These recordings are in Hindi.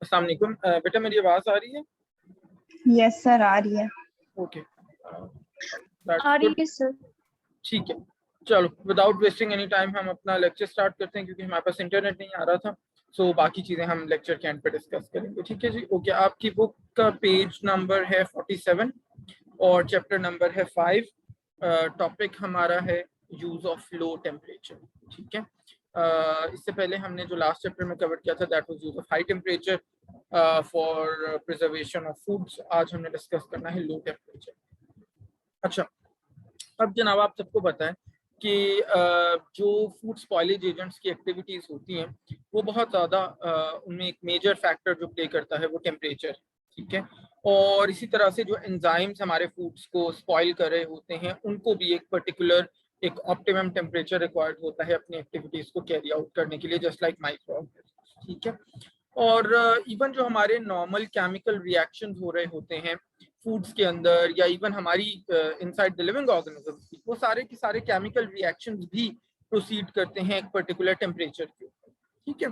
अस्सलाम वालेकुम। बेटा मेरी आवाज़ आ रही है? यस सर, आ रही है। ओके, आ रही है सर। ठीक है, चलो विदाउट वेस्टिंग एनी टाइम हम अपना लेक्चर स्टार्ट करते हैं, क्योंकि हमारे पास इंटरनेट नहीं आ रहा था। सो बाकी चीज़ें हम लेक्चर के एंड पे डिस्कस करेंगे। ठीक है जी, ओके। आपकी बुक का पेज नंबर है 47 और चैप्टर नंबर है 5। टॉपिक हमारा है यूज़ ऑफ लो टेम्परेचर। ठीक है, इससे पहले हमने जो लास्ट चैप्टर में कवर किया था that was use of high temperature for preservation of foods. आज हमने डिस्कस करना है लो टेम्परेचर। अच्छा, अब जनाब आप सबको पता है कि जो फूड स्पॉइलेज एजेंट्स की एक्टिविटीज होती हैं वो बहुत ज़्यादा उनमें एक मेजर फैक्टर जो प्ले करता है वो टेम्परेचर। ठीक है, और इसी तरह से जो एंजाइम्स हमारे फूड्स को स्पॉइल कर रहे होते हैं उनको भी एक पर्टिकुलर एक ऑप्टिमम टेम्परेचर रिक्वायर्ड होता है अपनी एक्टिविटीज को कैरी आउट करने के लिए, जस्ट लाइक माइक्रो। ठीक है, और इवन जो हमारे नॉर्मल केमिकल रिएक्शंस हो रहे होते हैं फूड्स के अंदर या इवन हमारी इनसाइड द लिविंग ऑर्गेनिजम्स, वो सारे के सारे केमिकल रिएक्शंस भी प्रोसीड करते हैं एक पर्टिकुलर टेम्परेचर के ऊपर। ठीक है,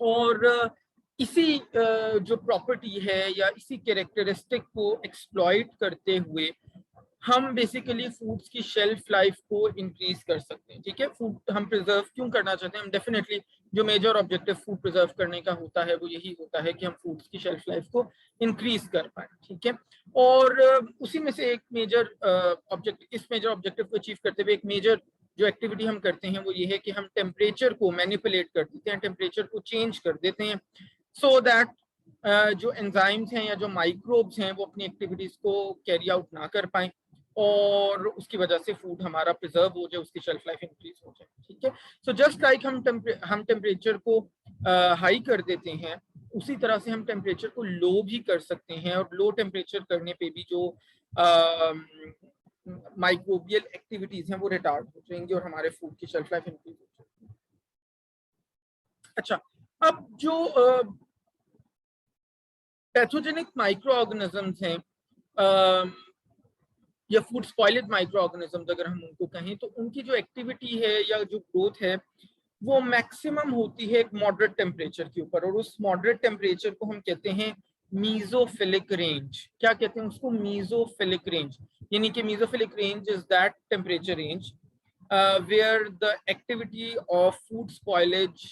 और इसी जो प्रॉपर्टी है या इसी कैरेक्टरिस्टिक को एक्सप्लॉइट करते हुए हम बेसिकली फूड्स की शेल्फ लाइफ को इंक्रीज कर सकते हैं। ठीक है, फूड हम प्रिजर्व क्यों करना चाहते हैं? हम डेफिनेटली जो मेजर ऑब्जेक्टिव फूड प्रिजर्व करने का होता है वो यही होता है कि हम फूड्स की शेल्फ लाइफ को इंक्रीज कर पाए। ठीक है, और उसी में से एक मेजर ऑब्जेक्टिव, इस मेजर ऑब्जेक्टिव को अचीव करते हुए एक मेजर जो एक्टिविटी हम करते हैं वो ये है कि हम टेम्परेचर को मैनिपुलेट कर देते हैं, टेम्परेचर को चेंज कर देते हैं सो दैट जो एंजाइम्स हैं या जो माइक्रोब्स हैं वो अपनी एक्टिविटीज को कैरी आउट ना कर पाए और उसकी वजह से फूड हमारा प्रिजर्व हो जाए, उसकी शेल्फ लाइफ इंक्रीज हो जाए। ठीक है, सो जस्ट लाइक हम टेम्परेचर को हाई कर देते हैं उसी तरह से हम टेम्परेचर को लो भी कर सकते हैं, और लो टेम्परेचर करने पे भी जो माइक्रोबियल एक्टिविटीज हैं वो रिटार्ड हो जाएंगी और हमारे फूड की शेल्फ लाइफ इंक्रीज हो जाएगी। अच्छा, अब जो पैथोजेनिक माइक्रो ऑर्गेनिजम्स हैं या फूड स्पॉइलेज माइक्रो ऑर्गेनिजम्स अगर हम उनको कहें, तो उनकी जो एक्टिविटी है या जो ग्रोथ है वो मैक्सिमम होती है एक मॉडरेट टेम्परेचर के ऊपर, और उस मॉडरेट टेम्परेचर को हम कहते हैं मीजोफिलिक रेंज। क्या कहते हैं उसको? Mesophilic range. यानी कि mesophilic range is that temperature range where the activity of food spoilage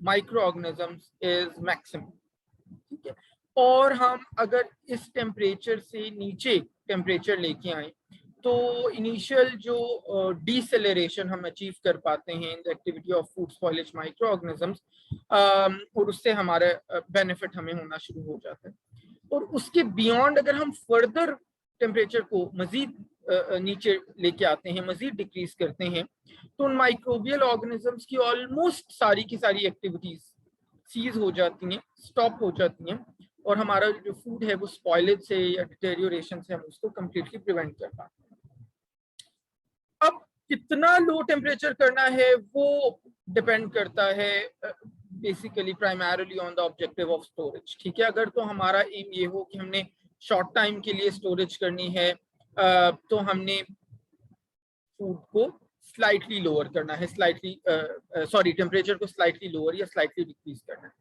micro organisms is maximum. ठीक है, और हम अगर इस टेम्परेचर से नीचे टेम्परेचर लेके आए तो इनिशियल जो डिसेलरेशन हम अचीव कर पाते हैं in the activity of food spoilage micro organisms, और उससे हमारे बेनिफिट हमें होना शुरू हो जाता है। और उसके बियॉन्ड अगर हम फर्दर टेम्परेचर को मजीद नीचे लेके आते हैं, मजीद डिक्रीज करते हैं, तो उन माइक्रोबियल ऑर्गेनिजम्स की ऑलमोस्ट सारी की सारी एक्टिविटीज सीज हो जाती हैं, स्टॉप हो जाती हैं, और हमारा जो फूड है वो स्पॉइलेज से या डिटेरियोरेशन से हम उसको कंप्लीटली प्रिवेंट कर पाते हैं। अब कितना लो टेम्परेचर करना है वो डिपेंड करता है basically primarily on the objective of storage. ठीक है, अगर तो हमारा एम ये हो कि हमने शॉर्ट टाइम के लिए स्टोरेज करनी है तो हमने फूड को स्लाइटली लोअर करना है, टेम्परेचर को स्लाइटली लोअर या स्लाइटली डिक्रीज करना है।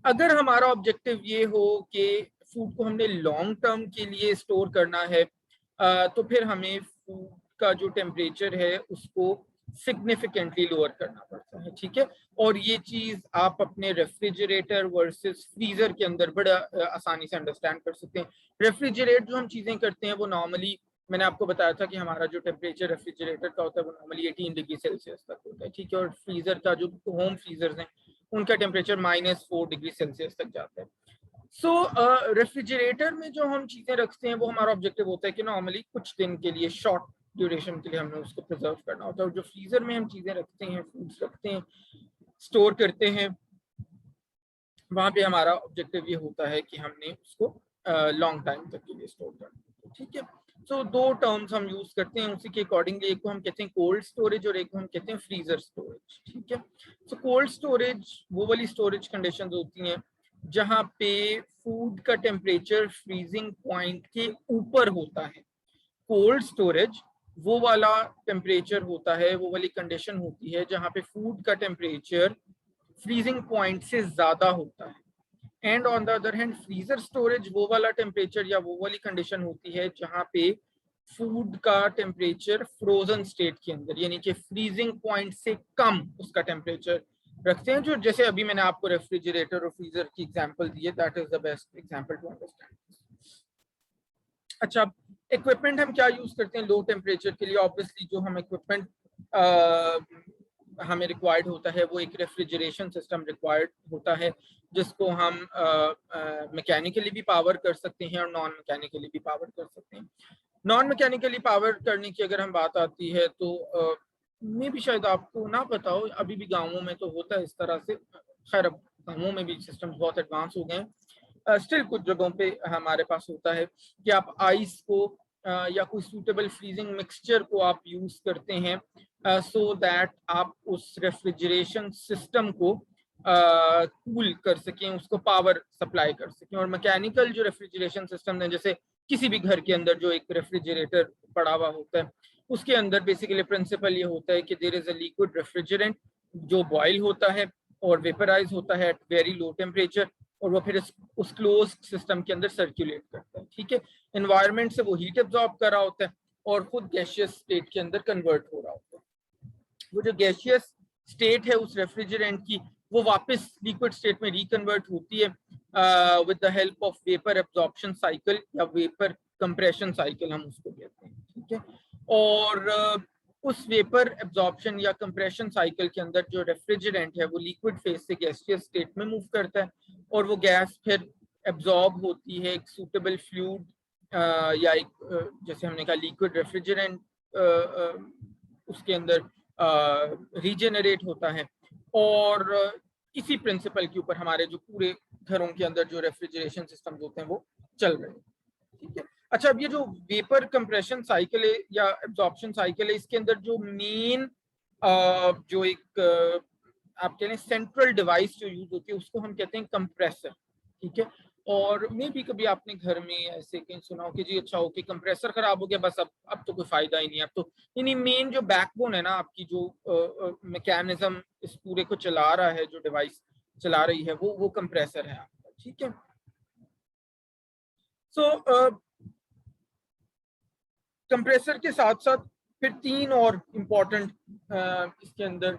अगर हमारा ऑब्जेक्टिव ये हो कि फूड को हमने लॉन्ग टर्म के लिए स्टोर करना है तो फिर हमें फूड का जो टेम्परेचर है उसको सिग्निफिकेंटली लोअर करना पड़ता है। ठीक है, और ये चीज आप अपने रेफ्रिजरेटर वर्सेस फ्रीजर के अंदर बड़ा आसानी से अंडरस्टैंड कर सकते हैं। रेफ्रिजरेट जो हम चीजें करते हैं वो नॉर्मली, मैंने आपको बताया था कि हमारा जो टेम्परेचर रेफ्रिजरेटर का होता है वो नॉर्मली 18 डिग्री सेल्सियस तक होता है। ठीक है, और फ्रीजर का जो होम फ्रीजर्स हैं उनका टेम्परेचर -4 डिग्री सेल्सियस तक जाता है। सो रेफ्रिजरेटर में जो हम चीजें रखते हैं वो हमारा ऑब्जेक्टिव होता है कि नॉर्मली कुछ दिन के लिए, शॉर्ट ड्यूरेशन के लिए हमने उसको प्रिजर्व करना होता है, और जो फ्रीजर में हम चीजें रखते हैं, फूड्स रखते हैं, स्टोर करते हैं, वहां पे हमारा ऑब्जेक्टिव ये होता है कि हमने उसको लॉन्ग टाइम तक के लिए स्टोर करना है। ठीक है, तो दो टर्म्स हम यूज करते हैं उसी के अकॉर्डिंगली, एक को हम कहते हैं कोल्ड स्टोरेज और एक को हम कहते हैं फ्रीजर स्टोरेज। ठीक है, तो कोल्ड स्टोरेज वो वाली स्टोरेज कंडीशंस होती हैं जहां पे फूड का टेम्परेचर फ्रीजिंग पॉइंट के ऊपर होता है। कोल्ड स्टोरेज वो वाला टेम्परेचर होता है, वो वाली कंडीशन होती है जहां पे फूड का टेम्परेचर फ्रीजिंग पॉइंट से ज्यादा होता है। And on the other hand freezer storage वो वाला टेम्परेचर या वो वाली कंडीशन होती है जहाँ पे फूड का टेम्परेचर फ्रोजन स्टेट के अंदर यानी कि फ्रीजिंग पॉइंट से कम उसका टेम्परेचर रखते हैं, जो जैसे अभी मैंने आपको रेफ्रिजरेटर और फ्रीजर की एग्जांपल दी है, that is the best example to understand. अच्छा, इक्विपमेंट हम क्या यूज करते हैं लो टेम्परेचर के लिए? ऑब्वियसली जो हम इक्विपमेंट हमें रिक्वायर्ड होता है वो एक रेफ्रिजरेशन सिस्टम रिक्वायर्ड होता है, जिसको हम मैकेनिकली भी पावर कर सकते हैं और नॉन मैकेनिकली भी पावर कर सकते हैं। नॉन मैकेनिकली पावर करने की अगर हम बात आती है तो में भी शायद आपको ना पता हो, अभी भी गाँवों में तो होता है इस तरह से, खैर अब गाँवों में भी सिस्टम्स बहुत एडवांस हो गए हैं, स्टिल कुछ जगहों पे हमारे पास होता है कि आप आइस को या कोई सूटेबल फ्रीजिंग मिक्सचर को आप यूज करते हैं सो दैट आप उस रेफ्रिजरेशन सिस्टम को कूल कर सकें, उसको पावर सप्लाई कर सकें। और मैकेनिकल जो रेफ्रिजरेशन सिस्टम है, जैसे किसी भी घर के अंदर जो एक रेफ्रिजरेटर पड़ा हुआ होता है, उसके अंदर बेसिकली प्रिंसिपल ये होता है कि there is a liquid refrigerant जो बॉयल होता है और वेपराइज होता है एट वेरी लो टेम्परेचर, और वो फिर उस क्लोज सिस्टम के अंदर सर्कुलेट करता है। ठीक है, एनवायरनमेंट से वो हीट एब्जॉर्ब कर रहा होता है और खुद गैसियस स्टेट के अंदर कन्वर्ट हो रहा होता है। वो जो गैसियस स्टेट है उस रेफ्रिजरेंट की, वो वापस लिक्विड स्टेट में रिकन्वर्ट होती है with the help of vapour absorption cycle या वेपर कंप्रेशन साइकिल हम उसको कहते हैं। ठीक है, और उस वेपर एब्जॉर्प्शन या कंप्रेशन साइकिल के अंदर जो रेफ्रिजरेंट है वो लिक्विड फेज से गैसियस स्टेट में मूव करता है और वो गैस फिर एब्जॉर्ब होती है एक सूटेबल फ्लूइड या एक जैसे हमने कहा लिक्विड रेफ्रिजरेंट उसके अंदर रीजेनरेट होता है, और इसी प्रिंसिपल के ऊपर हमारे जो पूरे घरों के अंदर जो रेफ्रिजरेशन सिस्टम होते हैं वो चल रहे हैं। ठीक है, अच्छा, अब ये जो वेपर कंप्रेशन साइकिल है या एब्जॉर्प्शन साइकिल है, इसके अंदर जो मेन जो एक आप कह रहे हैं सेंट्रल डिवाइस जो यूज होती है उसको हम कहते हैं कंप्रेसर। ठीक है, और मे भी कभी आपने घर में ऐसे कहीं सुना हो कि जी अच्छा ओके कंप्रेसर खराब हो गया, बस अब तो कोई फायदा ही नहीं, अब तो यानी मेन जो बैकबोन है ना आपकी जो मैकेनिज्म इस पूरे को चला रहा है, जो डिवाइस चला रही है वो कंप्रेसर है आपका। ठीक है, सो कंप्रेसर के साथ साथ फिर तीन और इम्पोर्टेंट इसके अंदर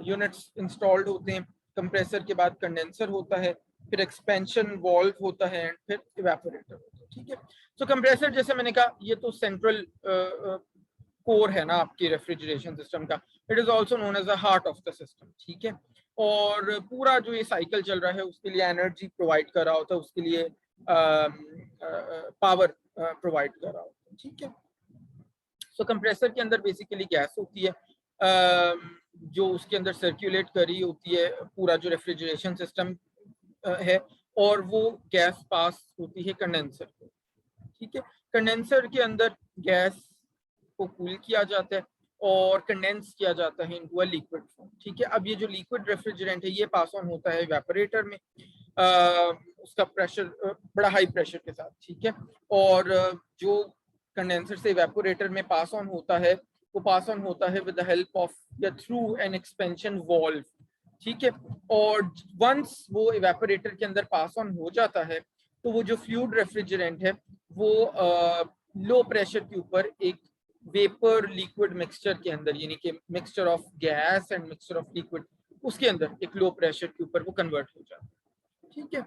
यूनिट्स इंस्टॉल्ड होते हैं। कंप्रेसर के बाद कंडेंसर होता है, फिर एक्सपेंशन वॉल्व होता है एंड फिर इवेपोरेटर होता है। ठीक है, तो कंप्रेसर जैसे मैंने कहा ये तो सेंट्रल कोर है ना आपके रेफ्रिजरेशन सिस्टम का, it is also known as the heart of the system. ठीक है, और पूरा जो ये साइकिल चल रहा है उसके लिए एनर्जी प्रोवाइड कर रहा होता है, उसके लिए पावर प्रोवाइड कर रहा होता है। ठीक है, सो कंप्रेसर के अंदर बेसिकली गैस होती है जो उसके अंदर सर्कुलेट कर रही होती है पूरा जो रेफ्रिजरेशन सिस्टम है, और वो गैस पास होती है कंडेंसर को। ठीक है, कंडेंसर के अंदर गैस को कूल किया जाता है और कंडेंस किया जाता है इनटू अ लिक्विड फॉर्म। ठीक है, अब ये जो लिक्विड रेफ्रिजरेंट है ये पास ऑन होता है इवेपोरेटर में, उसका प्रेशर बड़ा हाई प्रेशर के साथ। ठीक है, और जो कंडेंसर से इवेपोरेटर में पास ऑन होता है वो पास ऑन होता है विद द हेल्प ऑफ या थ्रू एन एक्सपेंशन वॉल्व। ठीक है, और वंस वो इवेपोरेटर के अंदर पास ऑन हो जाता है तो वो जो फ्लूइड रेफ्रिजरेंट है वो लो प्रेशर के ऊपर एक वेपर लिक्विड मिक्सचर के अंदर, यानी कि mixture of gas and mixture of liquid, उसके अंदर एक लो प्रेशर के ऊपर वो कन्वर्ट हो जाता है। ठीक है,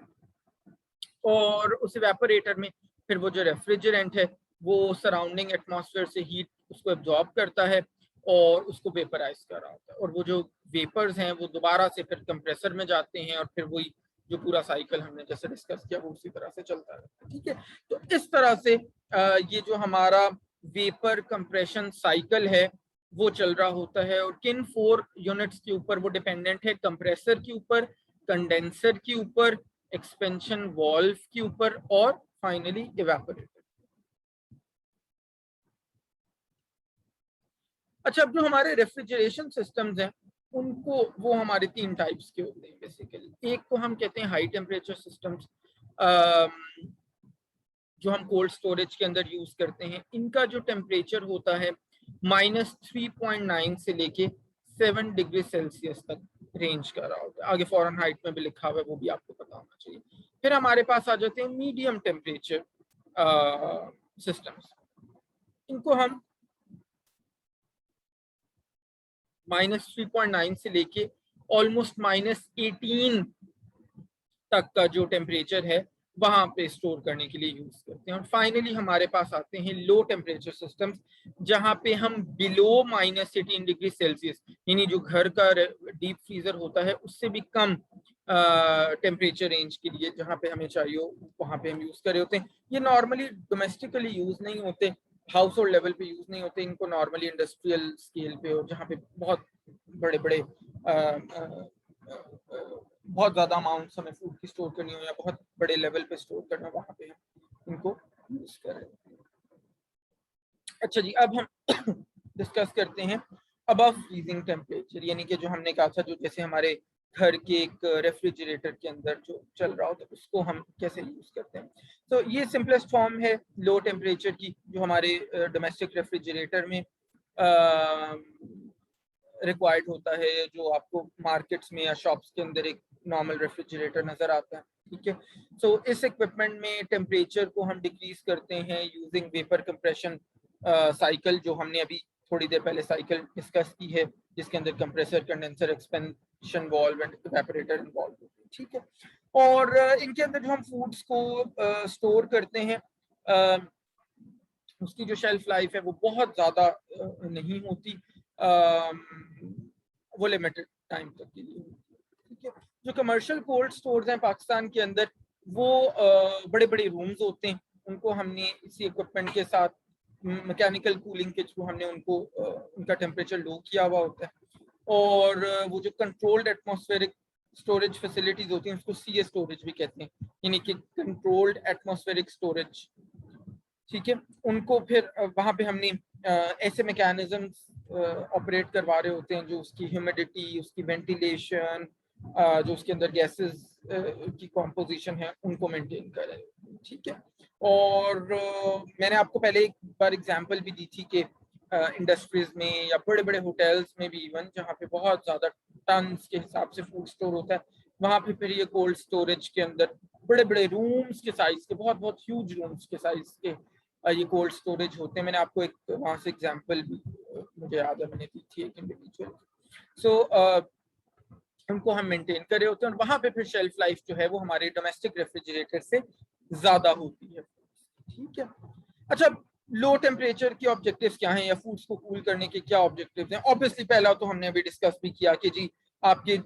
और उस इवेपोरेटर में फिर वो जो रेफ्रिजरेंट है वो सराउंडिंग एटमॉस्फेयर से हीट उसको एब्जॉर्ब करता है और उसको वेपराइज कर रहा होता है, और वो जो वेपर्स हैं वो दोबारा से फिर कंप्रेसर में जाते हैं और फिर वही जो पूरा साइकिल हमने जैसे डिस्कस किया वो उसी तरह से चलता रहता है। ठीक है, तो इस तरह से ये जो हमारा वेपर कंप्रेशन साइकिल है वो चल रहा होता है, और किन 4 यूनिट्स के ऊपर वो डिपेंडेंट है? कंप्रेसर के ऊपर, कंडेंसर के ऊपर, एक्सपेंशन वॉल्व के ऊपर और फाइनली इवेपोरेटर। अच्छा, अब जो हमारे रेफ्रिजरेशन सिस्टम्स हैं उनको वो हमारे 3 टाइप्स के होते हैं बेसिकली। एक को हम कहते हैं हाई टेम्परेचर सिस्टम्स जो हम कोल्ड स्टोरेज के अंदर यूज करते हैं। इनका जो टेम्परेचर होता है -3.9 से लेके 7 डिग्री सेल्सियस तक रेंज कर रहा होता है। आगे फ़ारेनहाइट में भी लिखा हुआ है, वो भी आपको पता होना चाहिए। फिर हमारे पास आ जाते हैं मीडियम टेम्परेचर सिस्टम्स। इनको हम -3.9 से लेके ऑलमोस्ट -18 तक का जो टेम्परेचर है वहां पे स्टोर करने के लिए यूज करते हैं। और फाइनली हमारे पास आते हैं लो टेम्परेचर सिस्टम्स, जहां पे हम बिलो -18 डिग्री सेल्सियस, यानी जो घर का डीप फ्रीजर होता है उससे भी कम टेम्परेचर रेंज के लिए जहां पे हमें चाहिए हो वहां पे हम यूज कर रहे होते हैं। ये नॉर्मली डोमेस्टिकली यूज नहीं होते, हाउस होल्ड लेवल पे यूज नहीं होते, इनको नॉर्मली इंडस्ट्रियल स्केल पे और जहाँ पे बहुत बड़े बड़े बहुत ज्यादा अमाउंट्स हमें फूड की स्टोर करनी हो या बहुत बड़े लेवल पे स्टोर करना, वहां पे हम इनको यूज कर रहे हैं। अच्छा जी, अब हम डिस्कस करते हैं अबव फ्रीजिंग टेम्परेचर, यानी कि जो हमने कहा था जो जैसे हमारे घर के एक रेफ्रिजरेटर के अंदर जो चल रहा हो तो उसको हम कैसे यूज करते हैं। तो ये सिंपलेस्ट फॉर्म है लो टेम्परेचर की, जो हमारे डोमेस्टिक रेफ्रिजरेटर में रिक्वायर्ड होता है, जो आपको मार्केट्स में या शॉप्स के अंदर एक नॉर्मल रेफ्रिजरेटर नजर आता है। ठीक है, सो इस इक्विपमेंट में टेम्परेचर को हम डिक्रीज करते हैं यूजिंग वेपर कंप्रेशन साइकिल, जो हमने अभी थोड़ी देर पहले साइकिल डिस्कस की है, जिसके अंदर compressor, condenser, expansion valve and evaporator involve होते हैं। ठीक है, और इनके अंदर जो हम फूड्स को स्टोर करते हैं उसकी जो शेल्फ लाइफ है वो बहुत ज़्यादा नहीं होती, वो लिमिटेड टाइम तक के लिए होती है। ठीक है, जो कमर्शियल कोल्ड स्टोर्स हैं पाकिस्तान के अंदर वो बड़े बड़े रूम्स होते हैं, उनको हमने इसी इक्विपमेंट के साथ मैकेनिकल कूलिंग के थ्रू हमने उनको उनका टेम्परेचर लो किया हुआ होता है। और वो जो कंट्रोल्ड एटमॉस्फेरिक स्टोरेज फैसिलिटीज होती हैं उसको सीए स्टोरेज भी कहते हैं, यानी कि कंट्रोल्ड एटमॉस्फेरिक स्टोरेज। ठीक है, उनको फिर वहां पे हमने ऐसे मैकेनिज्म ऑपरेट करवा रहे होते हैं जो उसकी ह्यूमिडिटी, उसकी वेंटिलेशन, जो उसके अंदर गैसेस की कॉम्पोजिशन है उनको मेंटेन कर रहे हैं। ठीक है, और मैंने आपको पहले एक बार एग्जांपल भी दी थी कि इंडस्ट्रीज में या बड़े बड़े होटल्स में भी इवन जहाँ पे बहुत ज्यादा टन्स के हिसाब से फूड स्टोर होता है, वहां पे फिर ये कोल्ड स्टोरेज के अंदर बड़े बड़े रूम्स के साइज के, बहुत बहुत ह्यूज रूम्स के साइज के ये कोल्ड स्टोरेज होते हैं। मैंने आपको एक वहां से एग्जांपल भी मुझे याद है मैंने दी थी एक इंडिविजुअल। सो उनको हम मेंटेन कर रहे होते हैं और वहां पे फिर शेल्फ लाइफ जो है वो हमारे डोमेस्टिक रेफ्रिजरेटर से ज्यादा होती है। ठीक है, अच्छा, लो टेम्परेचर के ऑब्जेक्टिव्स क्या हैं या फूड्स को कूल करने के क्या ऑब्जेक्टिव्स हैं? ऑब्वियसली पहला तो हमने अभी डिस्कस भी किया कि जी आपके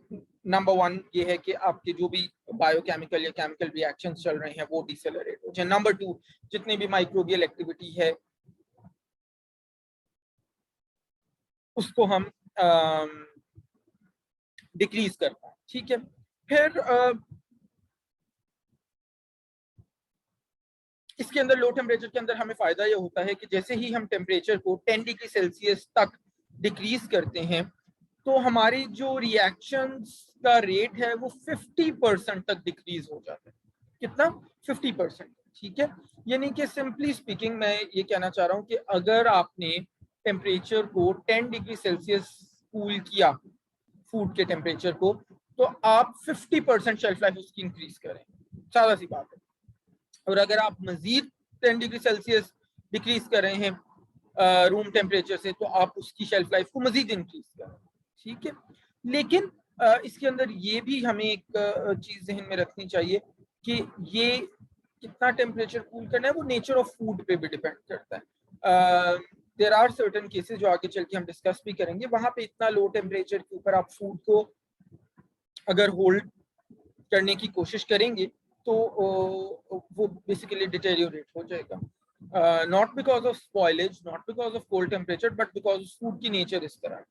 नंबर 1 ये है कि आपके जो भी बायोकेमिकल या केमिकल रिएक्शन चल रहे हैं वो डिसेलरेट हो जाए। नंबर 2, जितनी भी माइक्रोबियल एक्टिविटी है उसको हम डिक्रीज कर पाए। ठीक है, फिर इसके अंदर लो टेम्परेचर के अंदर हमें फायदा ये होता है कि जैसे ही हम टेम्परेचर को 10 डिग्री सेल्सियस तक डिक्रीज करते हैं तो हमारी जो रिएक्शंस का रेट है वो 50% तक डिक्रीज हो जाता है। कितना? 50%। ठीक है, यानी कि सिंपली स्पीकिंग मैं ये कहना चाह रहा हूँ कि अगर आपने टेम्परेचर को 10 डिग्री सेल्सियस कूल किया फूड के टेम्परेचर को, तो आप 50% शेल्फ लाइफ उसकी इंक्रीज करें, सादा सी बात है। और अगर आप मजीद 10 डिग्री सेल्सियस डिक्रीज कर रहे हैं रूम टेम्परेचर से, तो आप उसकी शेल्फ लाइफ को मजीद इंक्रीज करें। ठीक है, लेकिन इसके अंदर ये भी हमें एक चीज जहन में रखनी चाहिए कि ये कितना टेम्परेचर कूल करना है वो नेचर ऑफ फूड पे भी डिपेंड करता है। देयर आर सर्टेन केसेस जो आगे चल के हम डिस्कस भी करेंगे, वहां पे इतना लो टेम्परेचर के ऊपर आप फूड को अगर होल्ड करने की कोशिश करेंगे तो वो बेसिकली डिटेरियोरेट हो जाएगा, not because of spoilage, not because of cold temperature, but because food की नेचर इस तरह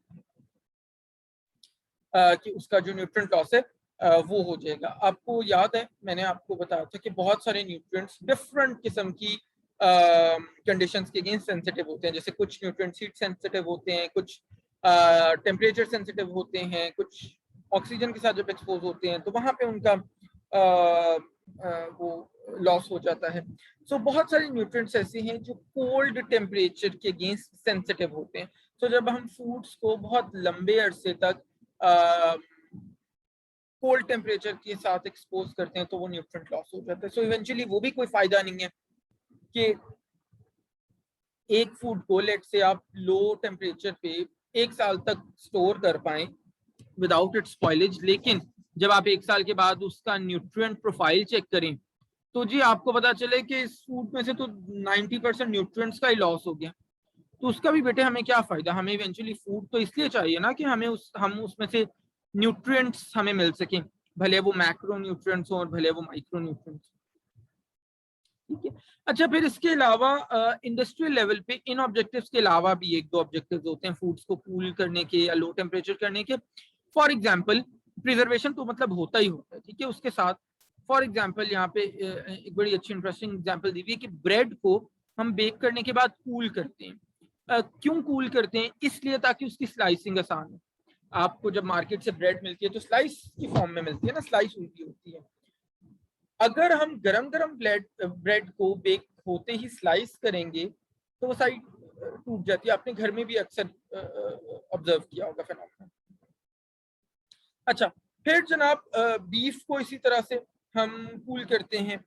कि उसका जो न्यूट्रिएंट लॉस है वो हो जाएगा। आपको याद है मैंने आपको बताया था कि बहुत सारे न्यूट्रिएंट्स डिफरेंट किस्म की कंडीशंस के अगेंस्ट सेंसिटिव होते हैं। जैसे कुछ न्यूट्रिएंट्स हीट सेंसिटिव होते हैं, कुछ टेम्परेचर सेंसिटिव होते हैं, कुछ ऑक्सीजन के साथ जब एक्सपोज होते हैं तो वहां पे उनका वो लॉस हो जाता है। सो बहुत सारे न्यूट्रिएंट्स ऐसे हैं जो कोल्ड टेम्परेचर के अगेंस्ट सेंसिटिव होते हैं। तो जब हम फूड्स को बहुत लंबे अरसे तक कोल्ड टेम्परेचर के साथ एक्सपोज करते हैं तो वो न्यूट्रिएंट लॉस हो जाता है। सो इवेंचुअली वो भी कोई फायदा नहीं है कि एक फूड को लेट से आप लो टेम्परेचर पे 1 साल तक स्टोर कर पाए विदाउट इट स्पॉइलेज, लेकिन जब आप 1 साल के बाद उसका न्यूट्रिएंट प्रोफाइल चेक करें तो जी आपको पता चले कि इस फूड में से तो 90% न्यूट्रिएंट्स का ही लॉस हो गया। तो उसका भी बेटे हमें क्या फायदा, हमें इवेंचुअली फूड तो इसलिए चाहिए ना कि हमें हम उसमें से न्यूट्रिएंट्स हमें मिल सकें, भले वो मैक्रो न्यूट्रिएंट्स हो और भले वो माइक्रो न्यूट्रिएंट्स। ठीक है, अच्छा फिर इसके अलावा इंडस्ट्रियल लेवल पे इन ऑब्जेक्टिव्स के अलावा भी 1-2 ऑब्जेक्टिव्स होते हैं फूड्स को कूल करने के या लो टेम्परेचर करने के। फॉर एग्जांपल प्रिजर्वेशन तो मतलब होता ही होता है, ठीक है, उसके साथ फॉर एग्जांपल यहाँ पे एक बड़ी अच्छी इंटरेस्टिंग एग्जांपल दी हुई है कि ब्रेड को हम बेक करने के बाद कूल करते हैं। क्यों कूल करते हैं? इसलिए ताकि उसकी स्लाइसिंग आसान हो। आपको जब मार्केट से ब्रेड मिलती है तो स्लाइस की फॉर्म में मिलती है ना, स्लाइस उल्टी होती है। अगर हम गरम गरम ब्रेड को बेक होते ही स्लाइस करेंगे तो वो साइड टूट जाती है। आपने घर में भी अक्सर ऑब्जर्व किया होगा फिनोमेना। अच्छा फिर जनाब बीफ को इसी तरह से हम कूल करते हैं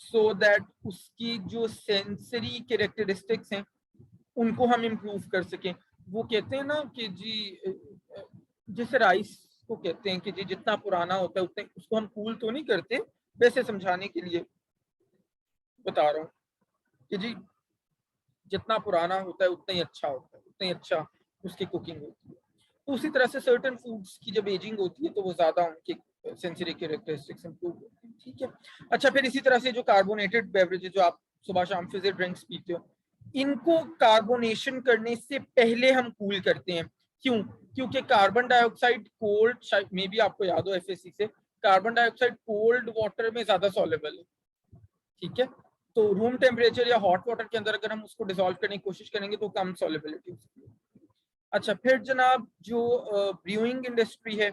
सो दैट उसकी जो सेंसरी कैरेक्टरिस्टिक्स हैं उनको हम इम्प्रूव कर सकें। वो कहते हैं ना कि जी जैसे राइस को कहते हैं कि जी जितना पुराना होता है उतने उसको हम कूल तो नहीं करते, वैसे समझाने के लिए बता रहा हूँ कि जी जितना पुराना होता है उतना ही अच्छा होता है, उतना ही अच्छा उसकी कुकिंग होती है। तो उसी तरह से सर्टेन फूड्स की जब एजिंग होती है तो वो ज्यादा उनकी सेंसरी कैरेक्टरिस्टिक्स इंप्रूव होती है। ठीक है, अच्छा फिर इसी तरह से जो कार्बोनेटेड बेवरेजेस जो आप सुबह शाम फिजी ड्रिंक्स पीते हो, इनको कार्बोनेशन करने से पहले हम कूल करते हैं। क्यों? क्योंकि कार्बन डाइऑक्साइड कोल्ड, शायद मे बी आपको याद हो एफएससी से, कार्बन डाइऑक्साइड कोल्ड वाटर में ज्यादा सॉल्युबल है। ठीक है, तो रूम टेम्परेचर या हॉट वाटर के अंदर अगर हम उसको डिसॉल्व करने की कोशिश करेंगे तो कम सॉल्युबिलिटी होती है। अच्छा फिर जनाब जो ब्रूइंग इंडस्ट्री है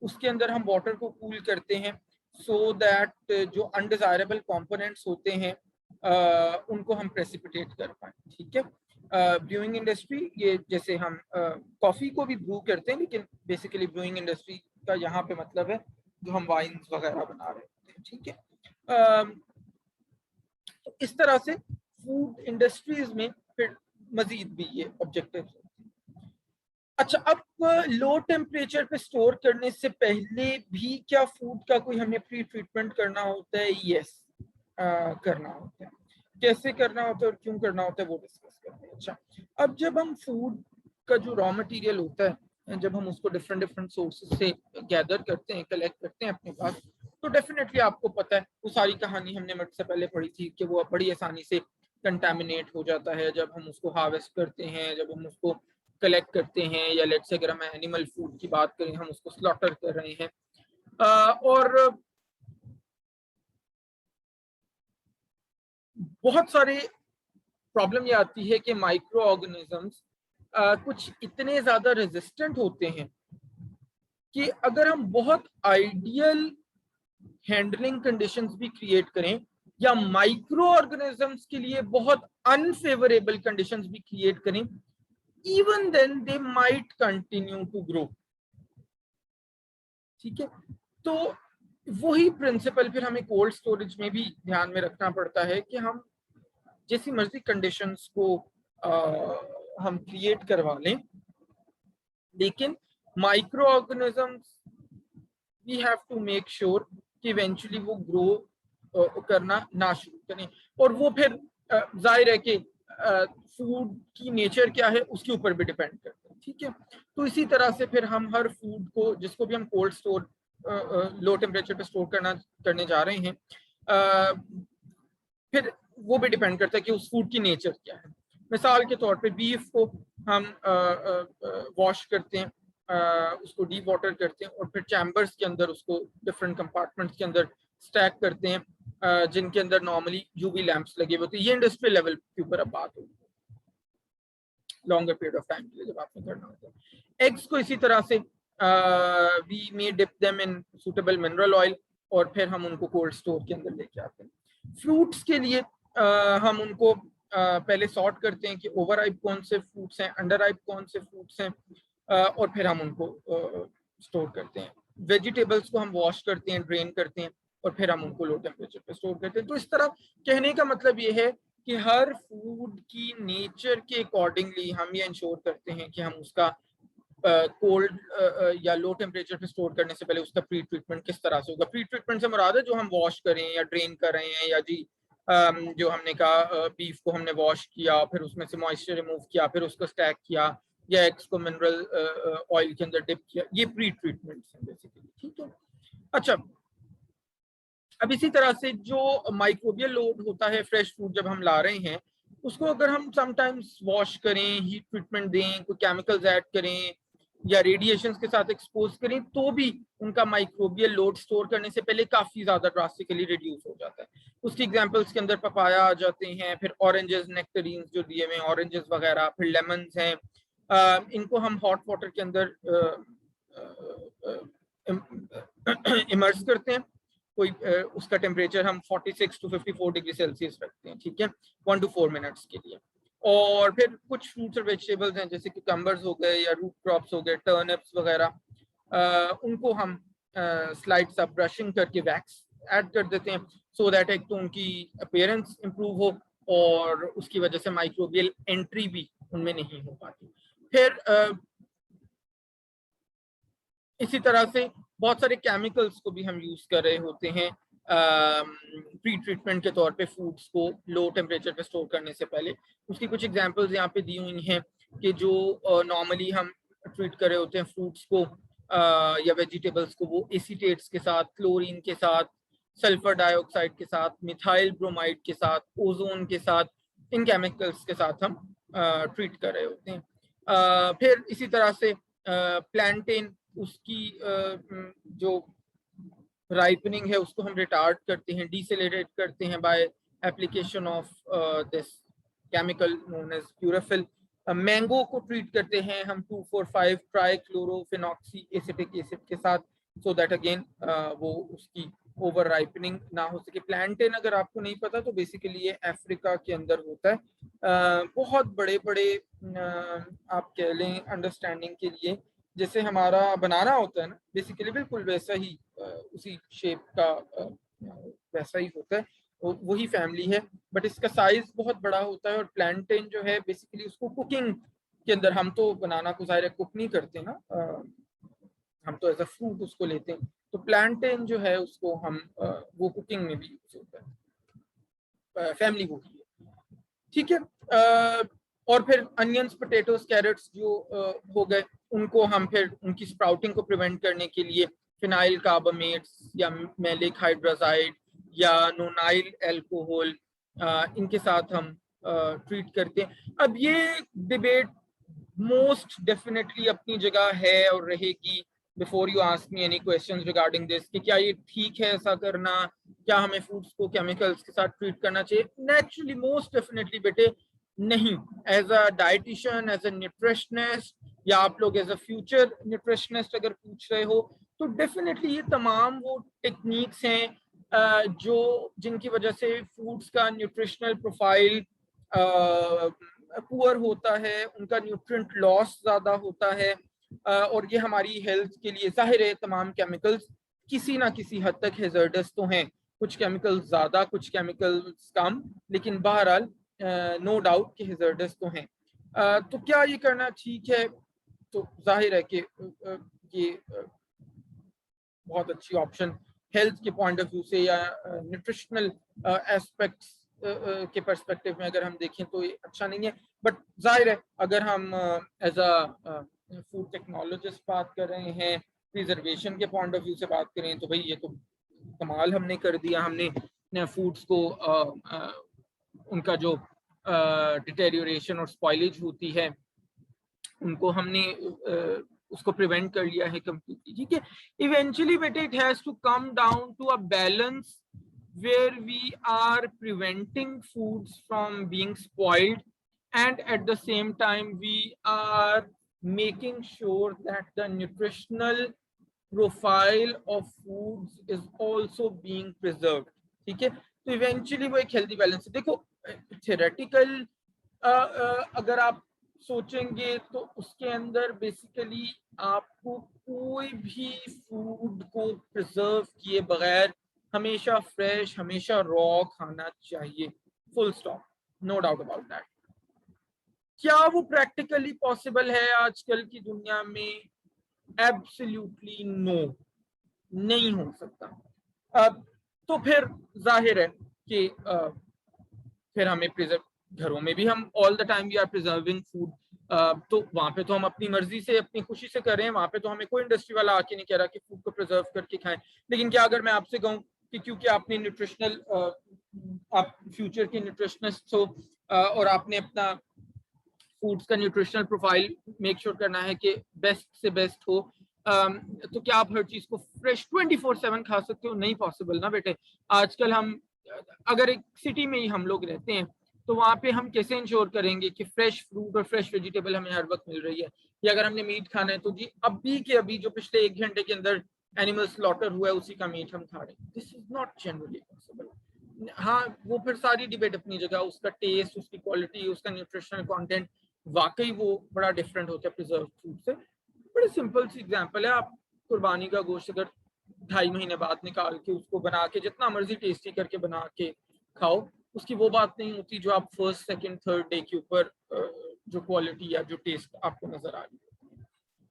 उसके अंदर हम वाटर को कूल करते हैं सो दैट जो अनडिजायरेबल कंपोनेंट्स होते हैं उनको हम प्रेसिपिटेट कर पाए। ठीक है, ब्रूइंग इंडस्ट्री ये जैसे हम कॉफी को भी ब्रू करते हैं, लेकिन बेसिकली ब्रूइंग इंडस्ट्री का यहाँ पे मतलब है जो हम वाइन्स वगैरह बना रहे होते हैं। ठीक है, तो इस तरह से फूड इंडस्ट्रीज में फिर मजीद भी ये ऑब्जेक्टिव्स। अच्छा अब लो टेम्परेचर पे स्टोर करने से पहले भी क्या फूड का कोई हमें प्री ट्रीटमेंट करना होता है? यस, करना होता है। कैसे करना होता है और क्यों करना होता है वो डिस्कस करते हैं। अच्छा अब जब हम फूड का जो रॉ मटेरियल होता है जब हम उसको डिफरेंट डिफरेंट सोर्सेज से गैदर करते हैं, कलेक्ट करते हैं अपने पास, तो डेफिनेटली आपको पता है वो सारी कहानी हमने मिनट से पहले पढ़ी थी कि वो बड़ी आसानी से कंटामिनेट हो जाता है जब हम उसको हार्वेस्ट करते हैं, जब हम उसको कलेक्ट करते हैं, या लेट्स से अगर हम एनिमल फूड की बात करें हम उसको स्लॉटर कर रहे हैं। और बहुत सारे प्रॉब्लम ये आती है कि माइक्रो ऑर्गेनिजम्स कुछ इतने ज्यादा रेजिस्टेंट होते हैं कि अगर हम बहुत आइडियल हैंडलिंग कंडीशंस भी क्रिएट करें या माइक्रो ऑर्गेनिजम्स के लिए बहुत अनफेवरेबल कंडीशंस भी क्रिएट करें, even then they might continue to grow। ठीक है, तो वही प्रिंसिपल फिर हमें कोल्ड स्टोरेज में भी ध्यान में रखना पड़ता है कि हम जैसी मर्जी कंडीशंस को हम क्रिएट करवा लें, लेकिन micro organisms we have to make sure कि इवेंचुअली वो ग्रो करना ना शुरू करें। और वो फिर जाहिर है कि फूड की नेचर क्या है उसके ऊपर भी डिपेंड करता है। ठीक है, तो इसी तरह से फिर हम हर फूड को जिसको भी हम कोल्ड स्टोर लो टेम्परेचर पे स्टोर करने जा रहे हैं, फिर वो भी डिपेंड करता है कि उस फूड की नेचर क्या है। मिसाल के तौर पे बीफ को हम वॉश करते हैं, उसको डी वाटर करते हैं और फिर चैम्बर्स के अंदर उसको डिफरेंट कंपार्टमेंट्स के अंदर स्टैक करते हैं जिनके अंदर नॉर्मली यूवी लैंप्स लगे हुए होते हैं। ये इंडस्ट्रियल लेवल के ऊपर अब बात होगी, लॉन्गर पीरियड ऑफ टाइम के लिए जब आपने करना होता है। एग्स को इसी तरह से we may dip them in suitable mineral oil और फिर हम उनको कोल्ड स्टोर के अंदर लेके आते हैं। फ्रूट्स के लिए हम उनको पहले सॉर्ट करते हैं कि ओवर राइप कौन से फ्रूट्स हैं, अंडर राइप कौन से फ्रूट्स हैं, और फिर हम उनको स्टोर करते हैं। वेजिटेबल्स को हम वॉश करते हैं, ड्रेन करते हैं, और फिर हम उनको लो टेम्परेचर पे स्टोर करते हैं। तो इस तरह कहने का मतलब ये है कि हर फूड की नेचर के अकॉर्डिंगली हम ये इंश्योर करते हैं कि हम उसका कोल्ड या लो टेम्परेचर पे स्टोर करने से पहले उसका प्री ट्रीटमेंट किस तरह से होगा। प्री ट्रीटमेंट से मुराद है जो हम वॉश करें या ड्रेन कर रहे हैं, या जी जो हमने कहा बीफ को हमने वॉश किया, फिर उसमें से मॉइस्चर रिमूव किया, फिर उसको स्टैक किया, या एग्स को मिनरल ऑयल के अंदर डिप किया, ये प्री ट्रीटमेंट है बेसिकली। ठीक है, अच्छा, अब इसी तरह से जो माइक्रोबियल लोड होता है फ्रेश फूड जब हम ला रहे हैं, उसको अगर हम समटाइम्स वॉश करें, हीट ट्रीटमेंट दें, कोई केमिकल्स ऐड करें या रेडिएशंस के साथ एक्सपोज करें, तो भी उनका माइक्रोबियल लोड स्टोर करने से पहले काफी ज्यादा ड्रास्टिकली रिड्यूस हो जाता है। उसकी एग्जांपल्स के अंदर पपाया आ जाते हैं, फिर ऑरेंजेस, नेक्टरीन्स जो दिए हुए ऑरेंजेस वगैरह, फिर लेमन्स हैं। इनको हम हॉट वाटर के अंदर इमर्स करते हैं। कोई उसका टेम्परेचर हम 46 to 54 डिग्री सेल्सियस रखते हैं, ठीक है, 1 to 4 मिनट्स के लिए। और फिर कुछ फ्रूट्स और वेजिटेबल्स हैं जैसे क्यूकम्बर्स हो गए या रूट क्रॉप्स हो गए, टर्निप्स वगैरह, उनको हम स्लाइड सा ब्रशिंग करके वैक्स ऐड कर देते हैं, सो दैट एक तो उनकी अपीयरेंस इंप्रूव हो और उसकी वजह से माइक्रोबियल एंट्री भी उनमें नहीं हो पाती। फिर इसी तरह से बहुत सारे केमिकल्स को भी हम यूज कर रहे होते हैं प्री ट्रीटमेंट के तौर पे फूड्स को लो टेम्परेचर पे स्टोर करने से पहले। उसकी कुछ एग्जांपल्स यहाँ पे दी हुई हैं कि जो नॉर्मली हम ट्रीट कर रहे होते हैं फ्रूट्स को या वेजिटेबल्स को, वो एसीटेट्स के साथ, क्लोरीन के साथ, सल्फर डाइऑक्साइड के साथ, मिथाइल ब्रोमाइड के साथ, ओजोन के साथ, इन केमिकल्स के साथ हम ट्रीट कर रहे होते हैं। फिर इसी तरह से प्लांटेन, उसकी जो राइपनिंग है उसको हम रिटार्ड करते हैं, डिसेलेरेट करते हैं by application of this chemical known as Purafil. Mango को ट्रीट करते हैं हम 2,4,5 ट्राइक्लोरोफिनॉक्सी एसिटिक एसिड के साथ, सो दैट अगेन वो उसकी ओवर राइपनिंग ना हो सके। प्लांटेन अगर आपको नहीं पता तो बेसिकली ये अफ्रीका के अंदर होता है। बहुत बड़े बड़े आप कह लें अंडरस्टैंडिंग के लिए जैसे हमारा बनाना होता है ना, बेसिकली बिल्कुल वैसा ही उसी शेप का वैसा ही होता है, वही फैमिली है, बट इसका साइज बहुत बड़ा होता है। और प्लांटेन जो है बेसिकली उसको कुकिंग के अंदर, हम तो बनाना को ज़ाहिर कुक नहीं करते ना, हम तो एज अ फ्रूट उसको लेते हैं, तो प्लांटेन जो है उसको हम वो कुकिंग में भी यूज होता है, फैमिली वो की है। ठीक है, और फिर अनियंस, पोटैटोस, कैरेट्स जो हो गए, उनको हम फिर उनकी स्प्राउटिंग को प्रिवेंट करने के लिए फिनाइल कार्बामेट्स या मैलिक हाइड्रोजाइड या नोनाइल अल्कोहल, इनके साथ हम ट्रीट करते हैं। अब ये डिबेट मोस्ट डेफिनेटली अपनी जगह है और रहेगी, before you ask me any questions regarding this, कि क्या ये ठीक है ऐसा करना, क्या हमें फूड्स को केमिकल्स के साथ ट्रीट करना चाहिए। नेचुरली मोस्ट डेफिनेटली बेटे नहीं। As a dietitian, as a nutritionist, या आप लोग एज अ फ्यूचर न्यूट्रिशनिस्ट अगर पूछ रहे हो, तो डेफिनेटली ये तमाम वो टेक्निक्स हैं जो जिनकी वजह से फूड्स का न्यूट्रिशनल प्रोफाइल पुअर होता है, उनका न्यूट्रिएंट लॉस ज़्यादा होता है, और ये हमारी हेल्थ के लिए ज़ाहिर है तमाम केमिकल्स किसी ना किसी हद तक हैज़र्डस तो हैं, कुछ केमिकल्स ज़्यादा, कुछ केमिकल्स कम, लेकिन बहरहाल नो डाउट कि हैज़र्डस तो हैं। तो क्या ये करना ठीक है? तो जाहिर है कि ये बहुत अच्छी ऑप्शन हेल्थ के पॉइंट ऑफ व्यू से या न्यूट्रिशनल एस्पेक्ट्स के पर्सपेक्टिव में अगर हम देखें तो ये अच्छा नहीं है। बट जाहिर है अगर हम एज अ फूड टेक्नोलॉजिस्ट बात कर रहे हैं, प्रिजर्वेशन के पॉइंट ऑफ व्यू से बात करें, तो भाई ये तो कमाल हमने कर दिया। हमने फूड्स को उनका जो डिटेरियोरेशन और स्पॉइलेज होती है उनको हमने उसको प्रिवेंट कर लिया है कंप्लीटली। ठीक है, इवेंचुअली बेटे it has to come down to a balance where we are preventing foods from being spoiled, and at the same time we are making sure that the nutritional profile of foods is also being preserved. ठीक है, तो इवेंचुअली वो एक हेल्दी बैलेंस है। देखो थ्योरेटिकल अगर आप सोचेंगे तो उसके अंदर बेसिकली आपको कोई भी फूड को प्रिजर्व किए बगैर हमेशा फ्रेश, हमेशा रॉ खाना चाहिए, full stop, no doubt about that. क्या वो प्रैक्टिकली पॉसिबल है आजकल की दुनिया में? एब्सोल्युटली नो, नहीं हो सकता। तो फिर जाहिर है कि फिर हमें प्रिजर्व, घरों में भी हम all the time we are preserving food, तो वहां पे तो हम अपनी मर्जी से, अपनी खुशी से कर रहे हैं, वहां पे तो हमें कोई इंडस्ट्री वाला आके नहीं कह रहा कि फूड को प्रिजर्व करके खाएं। लेकिन क्या अगर मैं आपसे कहूं कि क्योंकि आपने न्यूट्रिशनल, आप फ्यूचर के न्यूट्रिशनिस्ट हो, और आपने अपना फूड्स का न्यूट्रिशनल प्रोफाइल मेक श्योर करना है कि बेस्ट से बेस्ट हो, तो क्या आप हर चीज को फ्रेश 24/7 खा सकते हो? नहीं पॉसिबल ना बेटे। आजकल हम, अगर एक सिटी में ही हम लोग रहते हैं तो वहां पे हम कैसे इंश्योर करेंगे कि फ्रेश फ्रूट और फ्रेश वेजिटेबल हमें हर वक्त मिल रही है? या अगर हमने मीट खाना है तो जी अभी के अभी जो पिछले 1 घंटे के अंदर एनिमल स्लॉटर हुआ है उसी का मीट हम खा रहे हैं। This is not generally possible. हाँ, वो फिर सारी डिबेट अपनी जगह, उसका टेस्ट, उसकी क्वालिटी, उसका न्यूट्रिशनल कंटेंट वाकई वो बड़ा डिफरेंट होता है प्रिजर्व फूड से। बड़ी सिंपल सी एग्जांपल है, आप कुर्बानी का गोश्त अगर 2.5 महीने बाद निकाल के उसको बना के जितना मर्जी टेस्टी करके बना के खाओ, उसकी वो बात नहीं होती जो आप फर्स्ट, सेकंड, थर्ड डे के ऊपर जो क्वालिटी या जो टेस्ट आपको नजर आ रही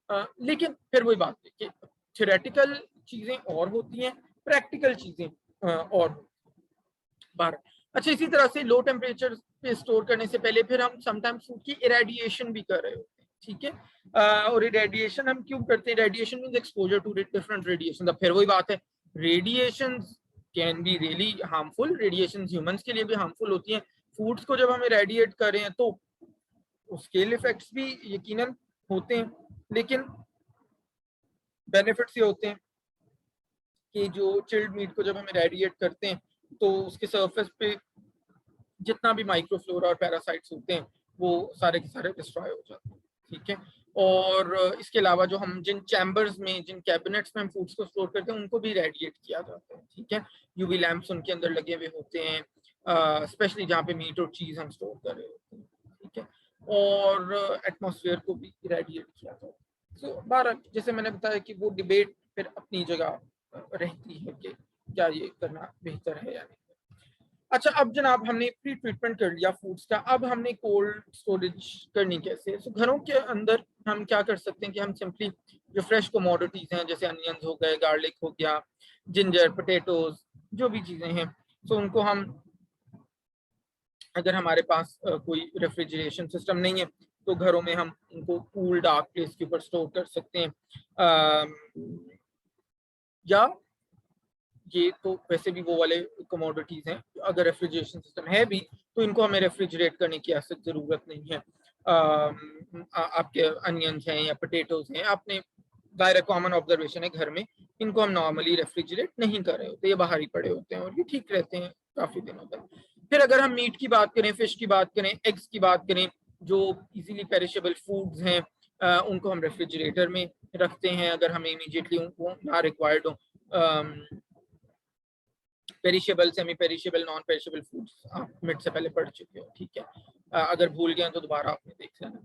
है। लेकिन फिर वही बात है कि थ्योरेटिकल चीजें और होती हैं, प्रैक्टिकल चीजें और बाहर। अच्छा, इसी तरह से लो टेम्परेचर पे स्टोर करने से पहले फिर हम समटाइम्स फूड की इरेडिएशन भी कर रहे होते हैं, ठीक है। और इरेडिएशन हम क्यों करते हैं? Radiation means exposure to different radiation. फिर वही बात है, radiation can be really harmful, radiation humans के लिए भी हार्मफुल होती हैं। फूड्स को जब हम इरेडिएट कर रहे हैं तो स्केल इफेक्ट्स भी यकीनन होते हैं, लेकिन बेनिफिट्स ये होते हैं कि जो चिल्ड मीट को जब हम इरेडिएट करते हैं तो उसके सरफेस पे जितना भी माइक्रोफ्लोरा और पैरासाइट्स होते हैं वो सारे के सारे डिस्ट्रॉय हो जाते हैं, ठीक है। और इसके अलावा जो हम जिन चैम्बर्स में, जिन कैबिनेट्स में हम फूड्स को स्टोर करते हैं उनको भी रेडिएट किया जाता है, ठीक है। यूवी लैंप्स उनके अंदर लगे हुए होते हैं, स्पेशली जहाँ पे मीट और चीज हम स्टोर कर रहे होते हैं, ठीक है। और एटमॉस्फेयर को भी रेडिएट किया जाता है। सो बारह, जैसे मैंने बताया कि वो डिबेट फिर अपनी जगह रहती है कि क्या ये करना बेहतर है या नहीं। अच्छा, अब जनाब हमने प्री ट्रीटमेंट कर लिया फूड्स का, अब हमने कोल्ड स्टोरेज करनी कैसे? तो घरों के अंदर हम क्या कर सकते हैं कि हम सिंपली जो फ्रेश कमोडिटीज हैं जैसे अनियंस हो गए, गार्लिक हो गया, जिंजर, पोटैटोज, जो भी चीजें हैं, तो उनको हम, अगर हमारे पास कोई रेफ्रिजरेशन सिस्टम नहीं है तो घरों में हम उनको कूल डार्क प्लेस के ऊपर स्टोर कर सकते हैं। या ये तो वैसे भी वो वाले कमोडिटीज हैं, अगर रेफ्रिजरेशन सिस्टम है भी तो इनको हमें रेफ्रिजरेट करने की ऐसी जरूरत नहीं है। आपके अनियंस हैं या पोटैटोज हैं, आपने दायरा कॉमन ऑब्जर्वेशन है घर में, इनको हम नॉर्मली रेफ्रिजरेट नहीं कर रहे होते, ये बाहर ही पड़े होते हैं और ये ठीक रहते हैं काफी दिनों तक। फिर अगर हम मीट की बात करें, फिश की बात करें, एग्स की बात करें, जो इजीली पेरिशेबल फूड्स हैं, उनको हम रेफ्रिजरेटर में रखते हैं अगर हमें इमीडिएटली उनको ना रिक्वायर्ड हो। Perishable, semi perishable, non perishable foods आप मिड से पहले पढ़ चुके हो, ठीक है। अगर भूल गए तो दोबारा आपने देख लेना।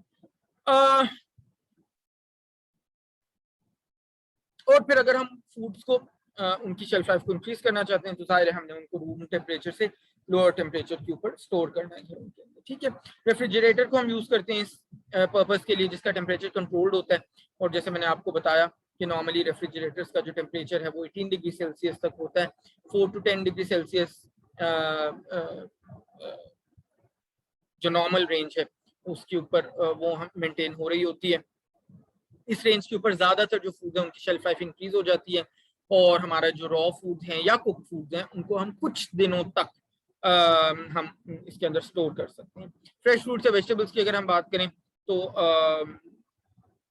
और फिर अगर हम फूड्स को उनकी शेल्फ लाइफ को इंक्रीज करना चाहते हैं तो जाहिर है हमने उनको रूम टेम्परेचर से लोअर टेम्परेचर के ऊपर स्टोर करना है घरों के अंदर, ठीक है। रेफ्रिजरेटर को हम यूज करते हैं इस पर्पस के लिए जिसका टेम्परेचर कंट्रोल्ड होता है, और जैसे मैंने आपको बताया कि नॉर्मली रेफ्रिजरेटर्स का जो टेम्परेचर है वो 18 डिग्री सेल्सियस तक होता है। 4 to 10 डिग्री सेल्सियस जो नॉर्मल रेंज है उसके ऊपर वो हम मेंटेन हो रही होती है। इस रेंज के ऊपर ज्यादातर जो फूड है उनकी शेल्फ लाइफ इंक्रीज हो जाती है, और हमारा जो रॉ फूड है या कुक फूड है उनको हम कुछ दिनों तक हम इसके अंदर स्टोर कर सकते हैं। फ्रेश फ्रूट्स या वेजिटेबल्स की अगर हम बात करें तो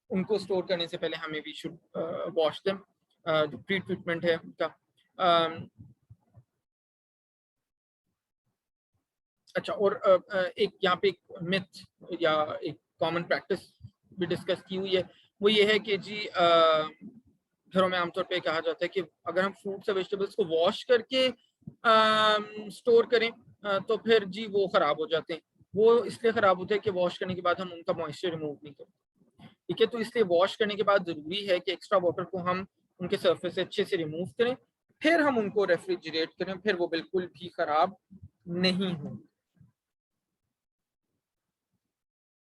उनको स्टोर करने से पहले हमें भी शुड वॉश देम, जो प्री ट्रीटमेंट है उनका। अच्छा, और एक यहाँ पे एक मिथ या एक कॉमन प्रैक्टिस भी डिस्कस की हुई है, वो ये है कि जी घरों में आमतौर पे कहा जाता है कि अगर हम फ्रूट्स और वेजिटेबल्स को वॉश करके स्टोर करें तो फिर जी वो ख़राब हो जाते हैं। वो इसलिए ख़राब होते हैं कि वॉश करने के बाद हम उनका मॉइस्चर रिमूव नहीं करते, ठीक है। तो इसलिए वॉश करने के बाद ज़रूरी है कि एक्स्ट्रा वाटर को हम उनके सरफेस से अच्छे से रिमूव करें, फिर हम उनको रेफ्रिजरेट करें, फिर वो बिल्कुल भी ख़राब नहीं होंगे।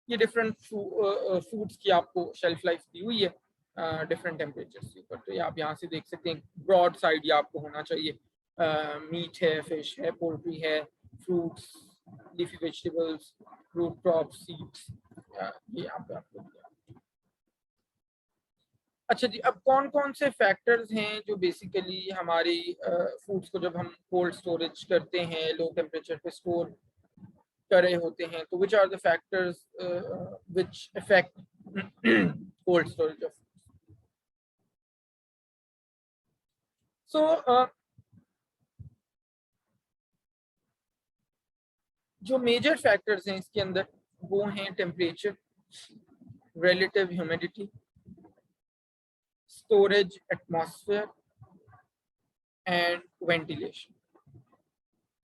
ये डिफरेंट फूड्स की आपको शेल्फ लाइफ दी हुई है डिफरेंट टेम्परेचर्स के ऊपर। तो ये आप यहाँ से देख सकते हैं, ब्रॉड साइड ये आपको होना चाहिए। मीट है, फिश है, पोल्ट्री है, fruits, leafy vegetables, root crop, seeds, ये यहाँ पे आपको दिया। अच्छा जी, अब कौन कौन से फैक्टर्स हैं जो बेसिकली हमारी फूड्स को जब हम कोल्ड स्टोरेज करते हैं, लो टेम्परेचर पे स्टोर कर रहे होते हैं, तो which are the factors which affect cold storage of. So जो मेजर फैक्टर्स हैं इसके अंदर वो हैं temperature, relative humidity, storage atmosphere and ventilation.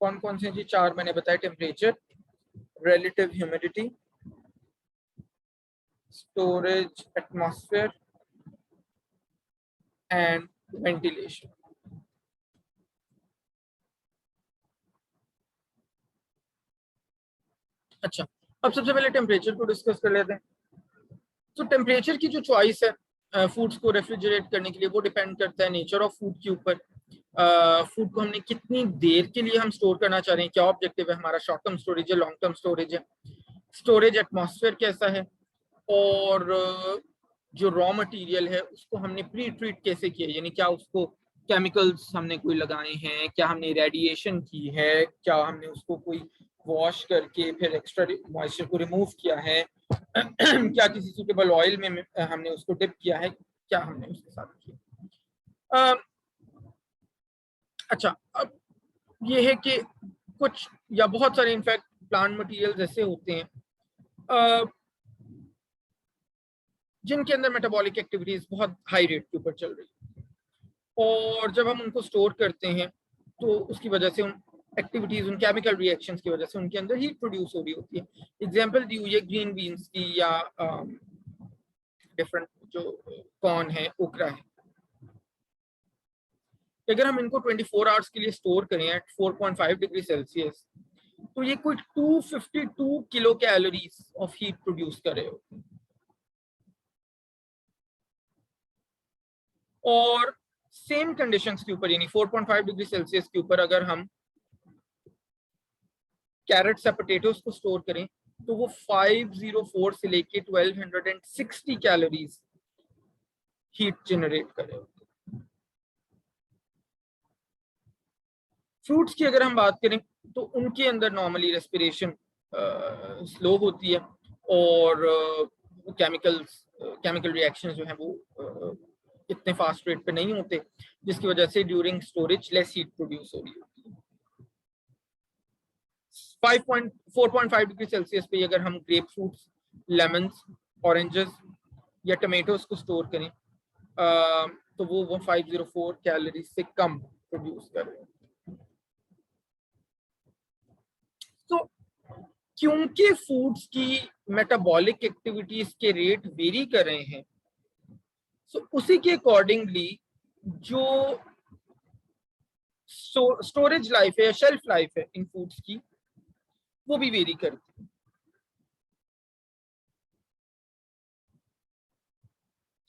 कौन कौन से जी? चार मैंने बताया, temperature, relative humidity, storage atmosphere and ventilation। अच्छा, अब सबसे पहले टेम्परेचर को डिस्कस कर लेते हैं। तो टेम्परेचर की जो चॉइस है फूड्स को रेफ्रिजरेट करने के लिए, वो डिपेंड करता है नेचर ऑफ फूड के ऊपर। फूड को हमने कितनी देर के लिए हम स्टोर करना चाह रहे हैं, क्या ऑब्जेक्टिव है हमारा, शॉर्ट टर्म स्टोरेज है, लॉन्ग टर्म स्टोरेज है, स्टोरेज एटमॉस्फेयर कैसा है, और जो रॉ मटेरियल है उसको हमने प्री ट्रीट कैसे किया, यानी क्या उसको केमिकल्स हमने कोई लगाए हैं, क्या हमने रेडिएशन की है, क्या हमने उसको कोई वॉश करके फिर एक्स्ट्रा मॉइस्चर को रिमूव किया है, क्या किसी सूटेबल ऑयल में हमने उसको डिप किया है, क्या हमने उसके साथ किया। अच्छा, अब ये है कि कुछ या बहुत सारे इनफैक्ट प्लांट मटेरियल्स ऐसे होते हैं जिनके अंदर मेटाबॉलिक एक्टिविटीज बहुत हाई रेट के ऊपर चल रही है, और जब हम उनको स्टोर करते हैं तो उसकी वजह से उन एक्टिविटीज, उन केमिकल रिएक्शंस की वजह से उनके अंदर हीट प्रोड्यूस हो रही होती है। एग्जांपल दी हुई है ग्रीन बीन्स की, या डिफरेंट जो कॉर्न है, ओकरा है। अगर हम इनको 24 आवर्स के लिए स्टोर करें एट 4.5 डिग्री सेल्सियस, तो ये कोई 252 kilo calories of heat produce कर रहे होते हैं। और सेम कंडीशंस के ऊपर, यानी 4.5 डिग्री सेल्सियस के ऊपर अगर हम कैरेट्स या पोटैटोस को स्टोर करें, तो वो 504 से लेके 1260 कैलोरीज हीट जनरेट कर रहे होते हैं। फ्रूट्स की अगर हम बात करें तो उनके अंदर नॉर्मली रेस्पिरेशन स्लो होती है, और केमिकल रिएक्शंस जो हैं वो इतने फास्ट रेट पे नहीं होते, जिसकी वजह से during storage less heat produce हो रही होती है। 4.5 डिग्री सेल्सियस पे अगर हम ग्रेप फ्रूट्स, लेमन्स, ऑरेंजेस या टमेटोज को स्टोर करें तो वो 504 कैलोरी से कम प्रोड्यूस कर रहे हैं। तो क्योंकि फूड्स की मेटाबॉलिक एक्टिविटीज के रेट वेरी कर रहे हैं, तो उसी के अकॉर्डिंगली जो स्टोरेज लाइफ है या शेल्फ लाइफ है इन फूड्स की, वो भी वेरी करती है।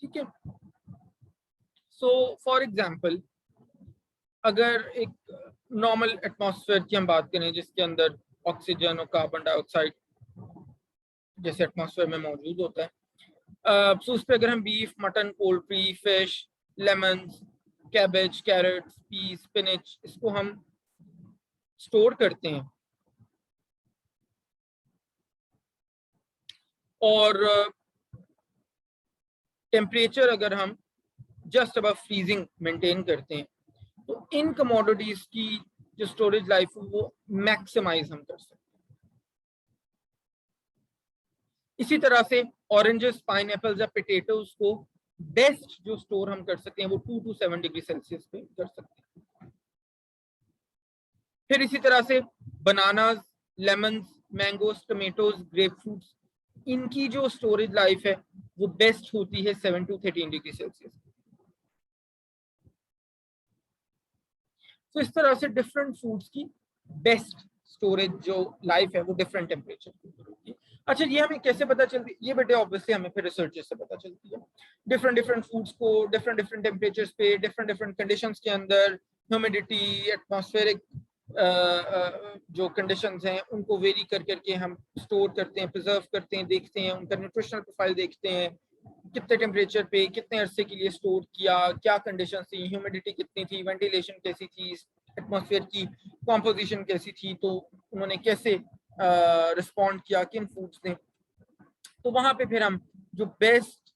ठीक है। सो फॉर एग्जाम्पल, अगर एक नॉर्मल एटमॉस्फेयर की हम बात करें जिसके अंदर ऑक्सीजन और कार्बन डाइऑक्साइड जैसे एटमॉस्फेयर में मौजूद होता है, तो उस पर अगर हम beef, mutton, poultry, fish, lemons, cabbage, carrots, peas, spinach, इसको हम स्टोर करते हैं, और टेम्परेचर अगर हम जस्ट अबव फ्रीजिंग मेंटेन करते हैं, तो इन कमोडिटीज की जो स्टोरेज लाइफ है वो मैक्सिमाइज हम कर सकते हैं। इसी तरह से ऑरेंजेस, पाइनएप्पल्स या पोटैटोज को बेस्ट जो स्टोर हम कर सकते हैं वो 2 to 7 डिग्री सेल्सियस पे कर सकते हैं। फिर इसी तरह से bananas, lemons, mangoes, tomatoes, grape fruits, इनकी जो स्टोरेज लाइफ है वो बेस्ट होती है 7 to 13 डिग्री सेल्सियस। तो इस तरह से डिफरेंट फूड्स की बेस्ट स्टोरेज जो लाइफ है वो डिफरेंट टेम्परेचर के ऊपर होती है। अच्छा, ये हमें कैसे पता चलती है? ये बेटे ऑब्वियसली हमें फिर रिसर्च से पता चलती है। डिफरेंट डिफरेंट फूड्स को डिफरेंट टेम्परेचर्स पे, डिफरेंट कंडीशंस के अंदर, ह्यूमिडिटी, एटमॉस्फेरिक जो कंडीशंस हैं उनको वेरी कर करके हम स्टोर करते हैं, प्रिजर्व करते हैं, देखते हैं, उनका न्यूट्रिशनल प्रोफाइल देखते हैं, कितने टेम्परेचर पे कितने अरसे के लिए स्टोर किया, क्या कंडीशन थी, ह्यूमिडिटी कितनी थी, वेंटिलेशन कैसी थी, एटमॉस्फेयर की कॉम्पोजिशन कैसी थी, तो उन्होंने कैसे रिस्पॉन्ड किया, किन फूड्स ने। तो वहां पे फिर हम जो बेस्ट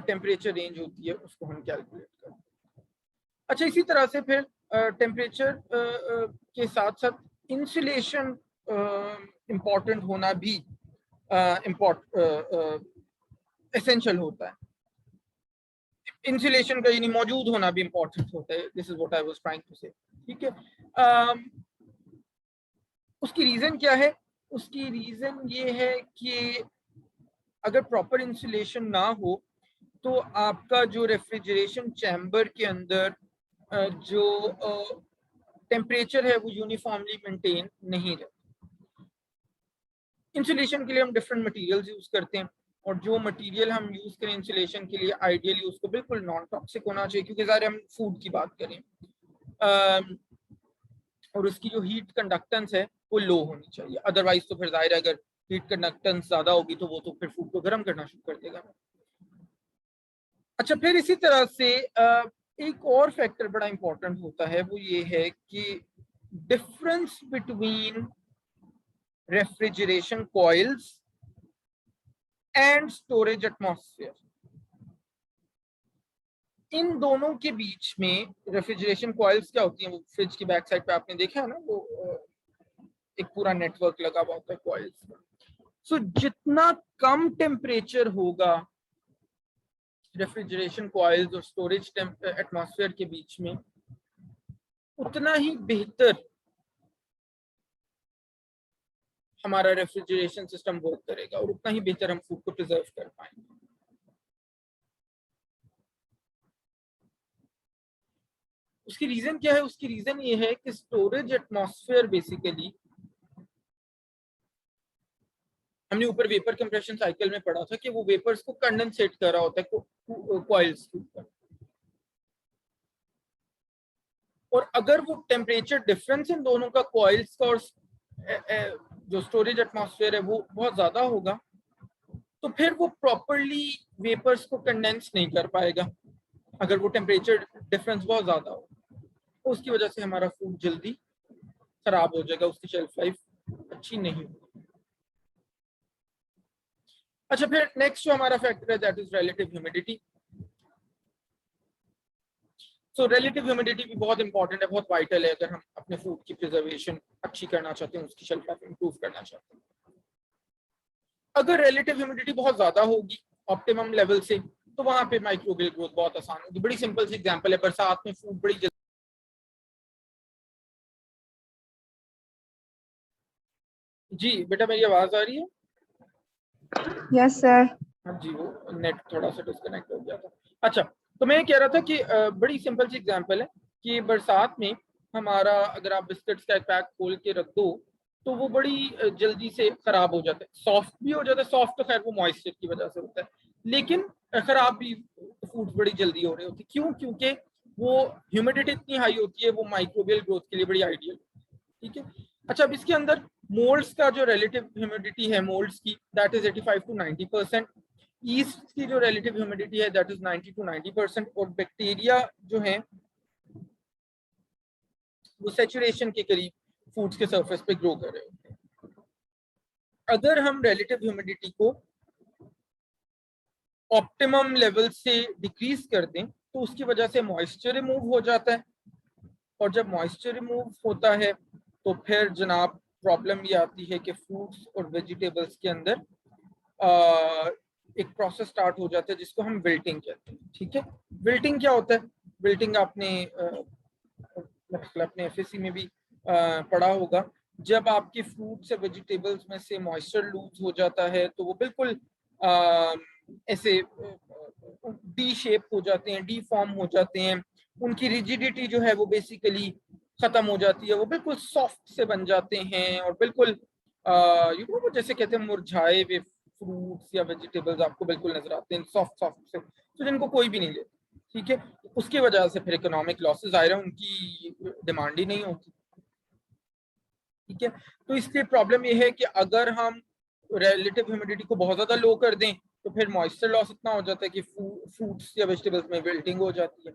टेम्परेचर रेंज होती है उसको हम कैलकुलेट करते हैं। अच्छा, इसी तरह से फिर टेम्परेचर के साथ साथ इंसुलेशन इम्पॉर्टेंट होना भी एसेंशियल होता है। इंसुलेशन का यानी मौजूद होना भी इम्पोर्टेंट होता है। This is what I was trying to say. ठीक है, उसकी रीजन क्या है? उसकी रीजन ये है कि अगर प्रॉपर इंसुलेशन ना हो तो आपका जो रेफ्रिजरेशन चैम्बर के अंदर जो टेम्परेचर है वो यूनिफॉर्मली मेंटेन नहीं रहता। इंसुलेशन के लिए हम डिफरेंट मटेरियल्स यूज करते हैं, और जो मटेरियल हम यूज करें इंसुलेशन के लिए आइडियली उसको बिल्कुल नॉन टॉक्सिक होना चाहिए, क्योंकि ज़ाहिर हम फूड की बात करें, और उसकी जो हीट कंडक्टेंस है वो लो होनी चाहिए। अदरवाइज तो फिर ज़ाहिर है अगर हीट कंडक्टेंस ज्यादा होगी तो वो तो फिर फूड को गर्म करना शुरू कर देगा। अच्छा, फिर इसी तरह से एक और फैक्टर बड़ा इंपॉर्टेंट होता है, वो ये है कि difference between refrigeration coils and storage atmosphere. इन दोनों के बीच में रेफ्रिजरेशन कॉइल्स क्या होती हैं? वो फ्रिज की बैक साइड पे आपने देखा है ना, वो एक पूरा नेटवर्क लगा हुआ होता है कॉइल्स का। सो जितना कम टेम्परेचर होगा रेफ्रिजरेशन कॉइल्स और स्टोरेज एटमॉस्फेयर के बीच में, उतना ही बेहतर हमारा रेफ्रिजरेशन सिस्टम वर्क करेगा और उतना ही बेहतर हम फूड को प्रिजर्व कर पाएंगे। उसकी रीजन क्या है? उसकी रीजन ये है कि स्टोरेज एटमॉस्फेयर बेसिकली, हमने ऊपर वेपर कंप्रेशन साइकिल में पढ़ा था कि वो वेपर्स को कंडेंसेट कर रहा होता है कॉइल्स के ऊपर, और अगर वो टेम्परेचर डिफरेंस इन दोनों का, कॉइल्स का और जो स्टोरेज एटमॉस्फेयर है, वो बहुत ज्यादा होगा, तो फिर वो प्रॉपरली वेपर्स को कंडेंस नहीं कर पाएगा। अगर वो टेम्परेचर डिफरेंस बहुत ज्यादा हो तो उसकी वजह से हमारा फूड जल्दी खराब हो जाएगा, उसकी शेल्फ लाइफ अच्छी नहीं होगी। अच्छा, फिर नेक्स्ट जो हमारा फैक्टर है that is relative humidity. So relative humidity भी बहुत इंपॉर्टेंट है, बहुत वाइटल है अगर हम अपने फूड की प्रिजर्वेशन अच्छी करना चाहते हैं, उसकी शेल्फ लाइफ इंप्रूव करना चाहते हैं। अगर रिलेटिव ह्यूमिडिटी बहुत ज्यादा होगी ऑप्टिमम लेवल से, तो वहां पे माइक्रोबियल ग्रोथ बहुत आसान होगी। बड़ी सिंपल सी एग्जांपल है, बरसात में फूड बड़ी जल्दी। जी बेटा, मेरी आवाज आ रही है? Yes sir. हाँ जी, वो नेट थोड़ा सा डिस्कनेक्ट हो गया था। अच्छा, तो मैं कह रहा था कि बड़ी सिंपल सी एग्जांपल है कि बरसात में हमारा अगर आप बिस्किट्स का एक पैक खोल के रख दो तो वो बड़ी जल्दी से खराब हो जाता है, सॉफ्ट भी हो जाता है। सॉफ्ट तो खैर वो मॉइस्चर की वजह से होता है, लेकिन खराब भी फूड बड़ी जल्दी हो रही होती है। क्यों? क्योंकि वो ह्यूमिडिटी इतनी हाई होती है, वो माइक्रोबियल ग्रोथ के लिए बड़ी आइडियल। ठीक है। अच्छा, अब इसके अंदर मोल्ड्स का जो रिलेटिव ह्यूमिडिटी है मोल्ड्स की, दैट इज 85 to 90%। ईस्ट की जो रिलेटिव ह्यूमिडिटी है दैट इज 90 to 90%। और बैक्टीरिया जो है वो सैचुरेशन के करीब फूड्स के सरफेस पे ग्रो कर रहे होते हैं। अगर हम रिलेटिव ह्यूमिडिटी को ऑप्टिमम लेवल से डिक्रीज कर दें तो उसकी वजह से मॉइस्चर रिमूव हो जाता है, और जब मॉइस्चर रिमूव होता है तो फिर जनाब प्रॉब्लम ये आती है कि फ्रूट्स और वेजिटेबल्स के अंदर एक प्रोसेस स्टार्ट हो जाता है जिसको हम विल्टिंग कहते हैं। ठीक है, विल्टिंग क्या होता है? विल्टिंग आपने अपने एफएससी में भी पढ़ा होगा, जब आपके फ्रूट्स या वेजिटेबल्स में से मॉइस्चर लूज हो जाता है तो वो बिल्कुल ऐसे डी शेप हो जाते हैं, डी फॉर्म हो जाते हैं, उनकी रिजिडिटी जो है वो बेसिकली खत्म हो जाती है, वो बिल्कुल सॉफ्ट से बन जाते हैं और बिल्कुल वो जैसे कहते हैं मुरझाए हुए फ्रूट्स या वेजिटेबल्स आपको बिल्कुल नजर आते हैं, सॉफ्ट सॉफ्ट से, तो जिनको कोई भी नहीं लेता। ठीक है, उसकी वजह से फिर इकोनॉमिक लॉसेस आए रहे, उनकी डिमांड ही नहीं होती। ठीक है, तो इसलिए प्रॉब्लम ये है कि अगर हम रिलेटिव ह्यूमिडिटी को बहुत ज्यादा लो कर दें तो फिर मॉइस्चर लॉस इतना हो जाता है कि फ्रूट्स या वेजिटेबल्स में विल्टिंग हो जाती है।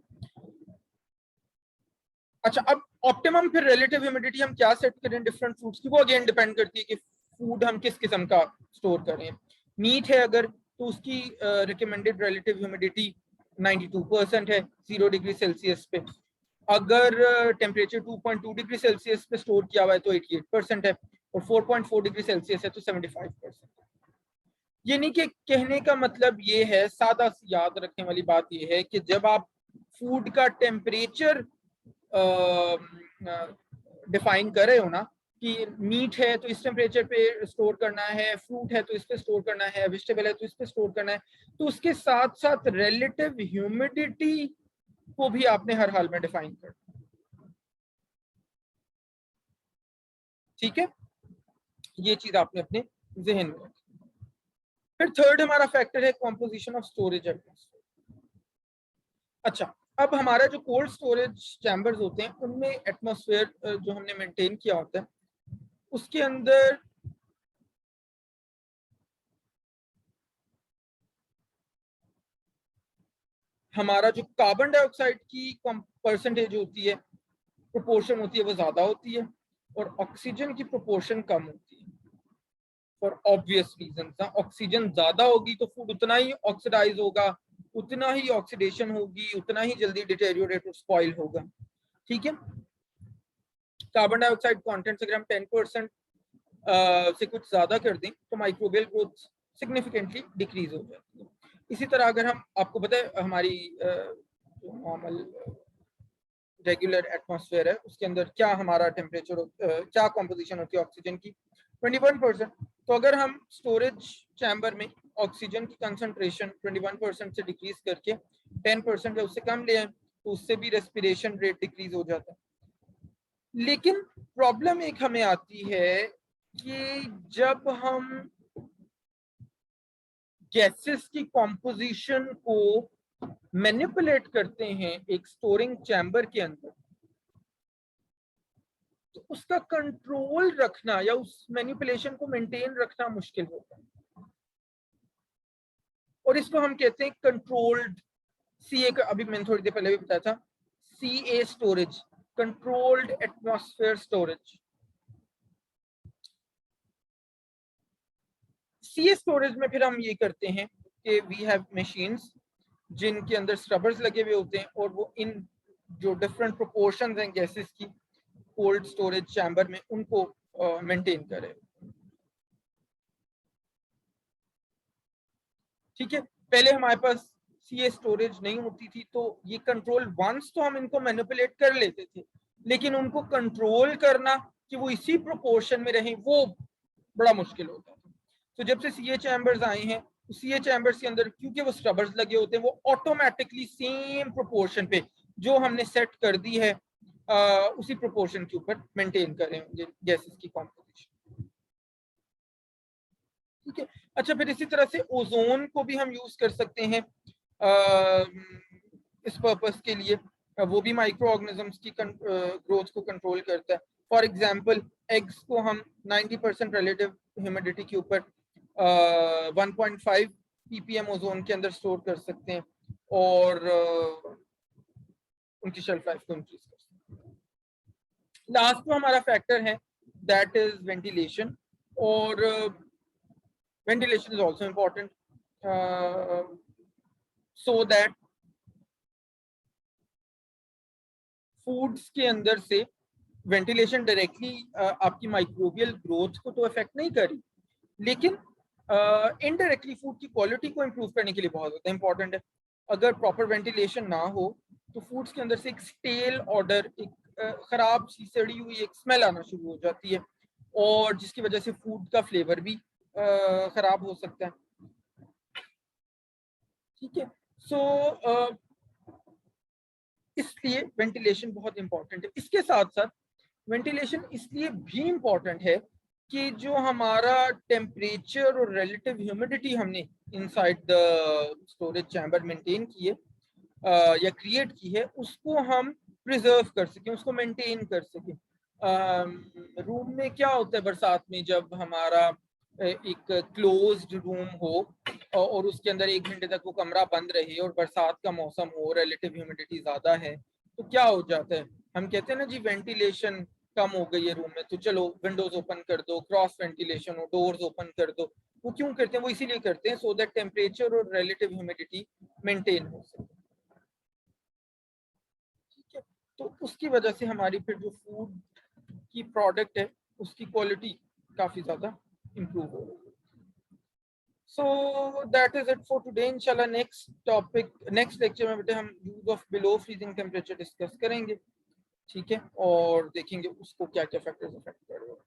अच्छा, अब ऑप्टिमम फिर रिलेटिव ह्यूमिडिटी हम क्या सेट करें डिफरेंट फ्रूट्स की, वो अगेन डिपेंड करती है कि फूड हम किस किस्म का स्टोर करें। मीट है अगर, तो उसकी रिकमेंडेड रिलेटिव ह्यूमिडिटी 92% है 0 डिग्री सेल्सियस पे। अगर टेम्परेचर 2.2 डिग्री सेल्सियस पे स्टोर किया हुआ है तो 88% है, और 4.4 डिग्री सेल्सियस है तो 75%। ये नहीं कि कहने का मतलब ये है, सादा याद रखने वाली बात ये है कि जब आप फूड का टेम्परेचर डिफाइन कर रहे हो ना, कि मीट है तो इस टेम्परेचर पे स्टोर करना है, फ्रूट है तो इस पे स्टोर करना है, वेजिटेबल है तो इस पे स्टोर करना है, तो उसके साथ साथ रिलेटिव ह्यूमिडिटी को भी आपने हर हाल में डिफाइन करना। ठीक है, ये चीज आपने अपने जहन में रखी। फिर थर्ड हमारा फैक्टर है कॉम्पोजिशन ऑफ स्टोरेज एटमॉस्फेयर। अच्छा, अब हमारा जो कोल्ड स्टोरेज चैम्बर्स होते हैं उनमें एटमॉस्फेयर जो हमने मेंटेन किया होता है उसके अंदर हमारा जो कार्बन डाइऑक्साइड की परसेंटेज होती है, प्रोपोर्शन होती है, वो ज्यादा होती है, और ऑक्सीजन की प्रोपोर्शन कम होती है फॉर ऑब्वियस रीजन। ऑक्सीजन ज्यादा होगी तो फूड उतना ही ऑक्सीडाइज होगा, उतना ही ऑक्सीडेशन होगी, उतना ही जल्दी डिटेरियोरेट और स्पॉइल होगा। ठीक है, कार्बन डाइऑक्साइड कॉन्टेंट अगर हम 10% से कुछ ज्यादा कर दें तो माइक्रोबियल ग्रोथ सिग्निफिकेंटली डिक्रीज हो जाती है। इसी तरह अगर हम, आपको पता है हमारी नॉर्मल रेगुलर एटमॉस्फेयर है उसके अंदर क्या हमारा टेम्परेचर क्या कॉम्पोजिशन होती है ऑक्सीजन की, 21%। तो अगर हम स्टोरेज चैम्बर में ऑक्सीजन की कंसंट्रेशन 21% से डिक्रीज करके 10% या उससे कम ले आए तो उससे भी रेस्पिरेशन रेट डिक्रीज हो जाता है। लेकिन प्रॉब्लम एक हमें आती है कि जब हम गैसेस की कॉम्पोजिशन को मैनिपुलेट करते हैं एक स्टोरिंग चैम्बर के अंदर, तो उसका कंट्रोल रखना या उस मैनिपुलेशन को मेंटेन रखना मुश्किल होता है, और इसको हम कहते हैं कंट्रोल्ड सीए का। अभी मैंने थोड़ी देर पहले भी बताया था, CA storage, controlled atmosphere storage. CA storage में फिर हम ये करते हैं कि वी हैव मशीन्स जिनके अंदर स्क्रबर्स लगे हुए होते हैं, और वो इन जो डिफरेंट प्रोपोर्शंस हैं गैसेस की कोल्ड स्टोरेज चैम्बर में उनको मेंटेन करें। ठीक है, पहले हमारे पास सीए स्टोरेज नहीं होती थी तो ये कंट्रोल वंस तो हम इनको मैनिपुलेट कर लेते थे, लेकिन उनको कंट्रोल करना कि वो इसी प्रोपोर्शन में रहें वो बड़ा मुश्किल होता था। तो जब से सीए चैम्बर्स आए हैं, सीए चैम्बर्स के अंदर क्योंकि वो स्क्रबर्स लगे होते हैं, वो ऑटोमेटिकली सेम प्रोपोर्शन पे जो हमने सेट कर दी है उसी प्रोपोर्शन के ऊपर मेंटेन करें गैसेस की कॉम्पोजिशन। ठीक है, अच्छा, फिर इसी तरह से ओजोन को भी हम यूज कर सकते हैं इस पर्पस के लिए, वो भी माइक्रो ऑर्गेनिजम्स की ग्रोथ को कंट्रोल करता है। फॉर एग्जांपल एग्स को हम 90% रिलेटिव ह्यूमिडिटी के ऊपर 1.5 ppm ओजोन के अंदर स्टोर कर सकते हैं और उनकी शेल्फ लाइफ को इंक्रीज कर सकते हैं। लास्ट जो हमारा फैक्टर है दैट इज वेंटिलेशन, और ventilation is also important so that foods के अंदर से वेंटिलेशन डायरेक्टली आपकी माइक्रोबियल ग्रोथ को तो अफेक्ट नहीं करी, लेकिन इनडायरेक्टली फूड की क्वालिटी को इंप्रूव करने के लिए बहुत ज़्यादा इंपॉर्टेंट है। अगर प्रॉपर वेंटिलेशन ना हो तो फूड्स के अंदर से एक स्टेल ऑर्डर, एक खराब सी सड़ी हुई एक स्मेल आना शुरू हो जाती है, और जिसकी वजह से फूड का फ्लेवर भी खराब हो सकता है। ठीक है, सो इसलिए वेंटिलेशन बहुत इंपॉर्टेंट है। इसके साथ साथ वेंटिलेशन इसलिए भी इंपॉर्टेंट है कि जो हमारा टेम्परेचर और रिलेटिव ह्यूमिडिटी हमने inside the storage chamber maintain की है या क्रिएट की है, उसको हम प्रिजर्व कर सकें, उसको मेंटेन कर सकें। रूम में क्या होता है बरसात में, जब हमारा एक क्लोज्ड रूम हो और उसके अंदर 1 घंटे तक वो कमरा बंद रहे और बरसात का मौसम हो, रिलेटिव ह्यूमिडिटी ज्यादा है, तो क्या हो जाता है, हम कहते हैं ना जी वेंटिलेशन कम हो गई है रूम में, तो चलो विंडोज ओपन कर दो, क्रॉस वेंटिलेशन हो, डोर्स ओपन कर दो। वो क्यों करते हैं? वो इसीलिए करते हैं सो दैट टेम्परेचर और रिलेटिव ह्यूमिडिटी मेंटेन हो सके। ठीक है, तो उसकी वजह से हमारी फिर जो फूड की प्रोडक्ट है उसकी क्वालिटी काफी ज्यादा इंप्रूव हो रही है। So that is it for today. इंशाल्लाह नेक्स्ट लेक्चर में बेटे हम use of below freezing temperature discuss करेंगे। ठीक है, और देखेंगे उसको क्या क्या फैक्टर्स अफेक्ट कर रहे हैं।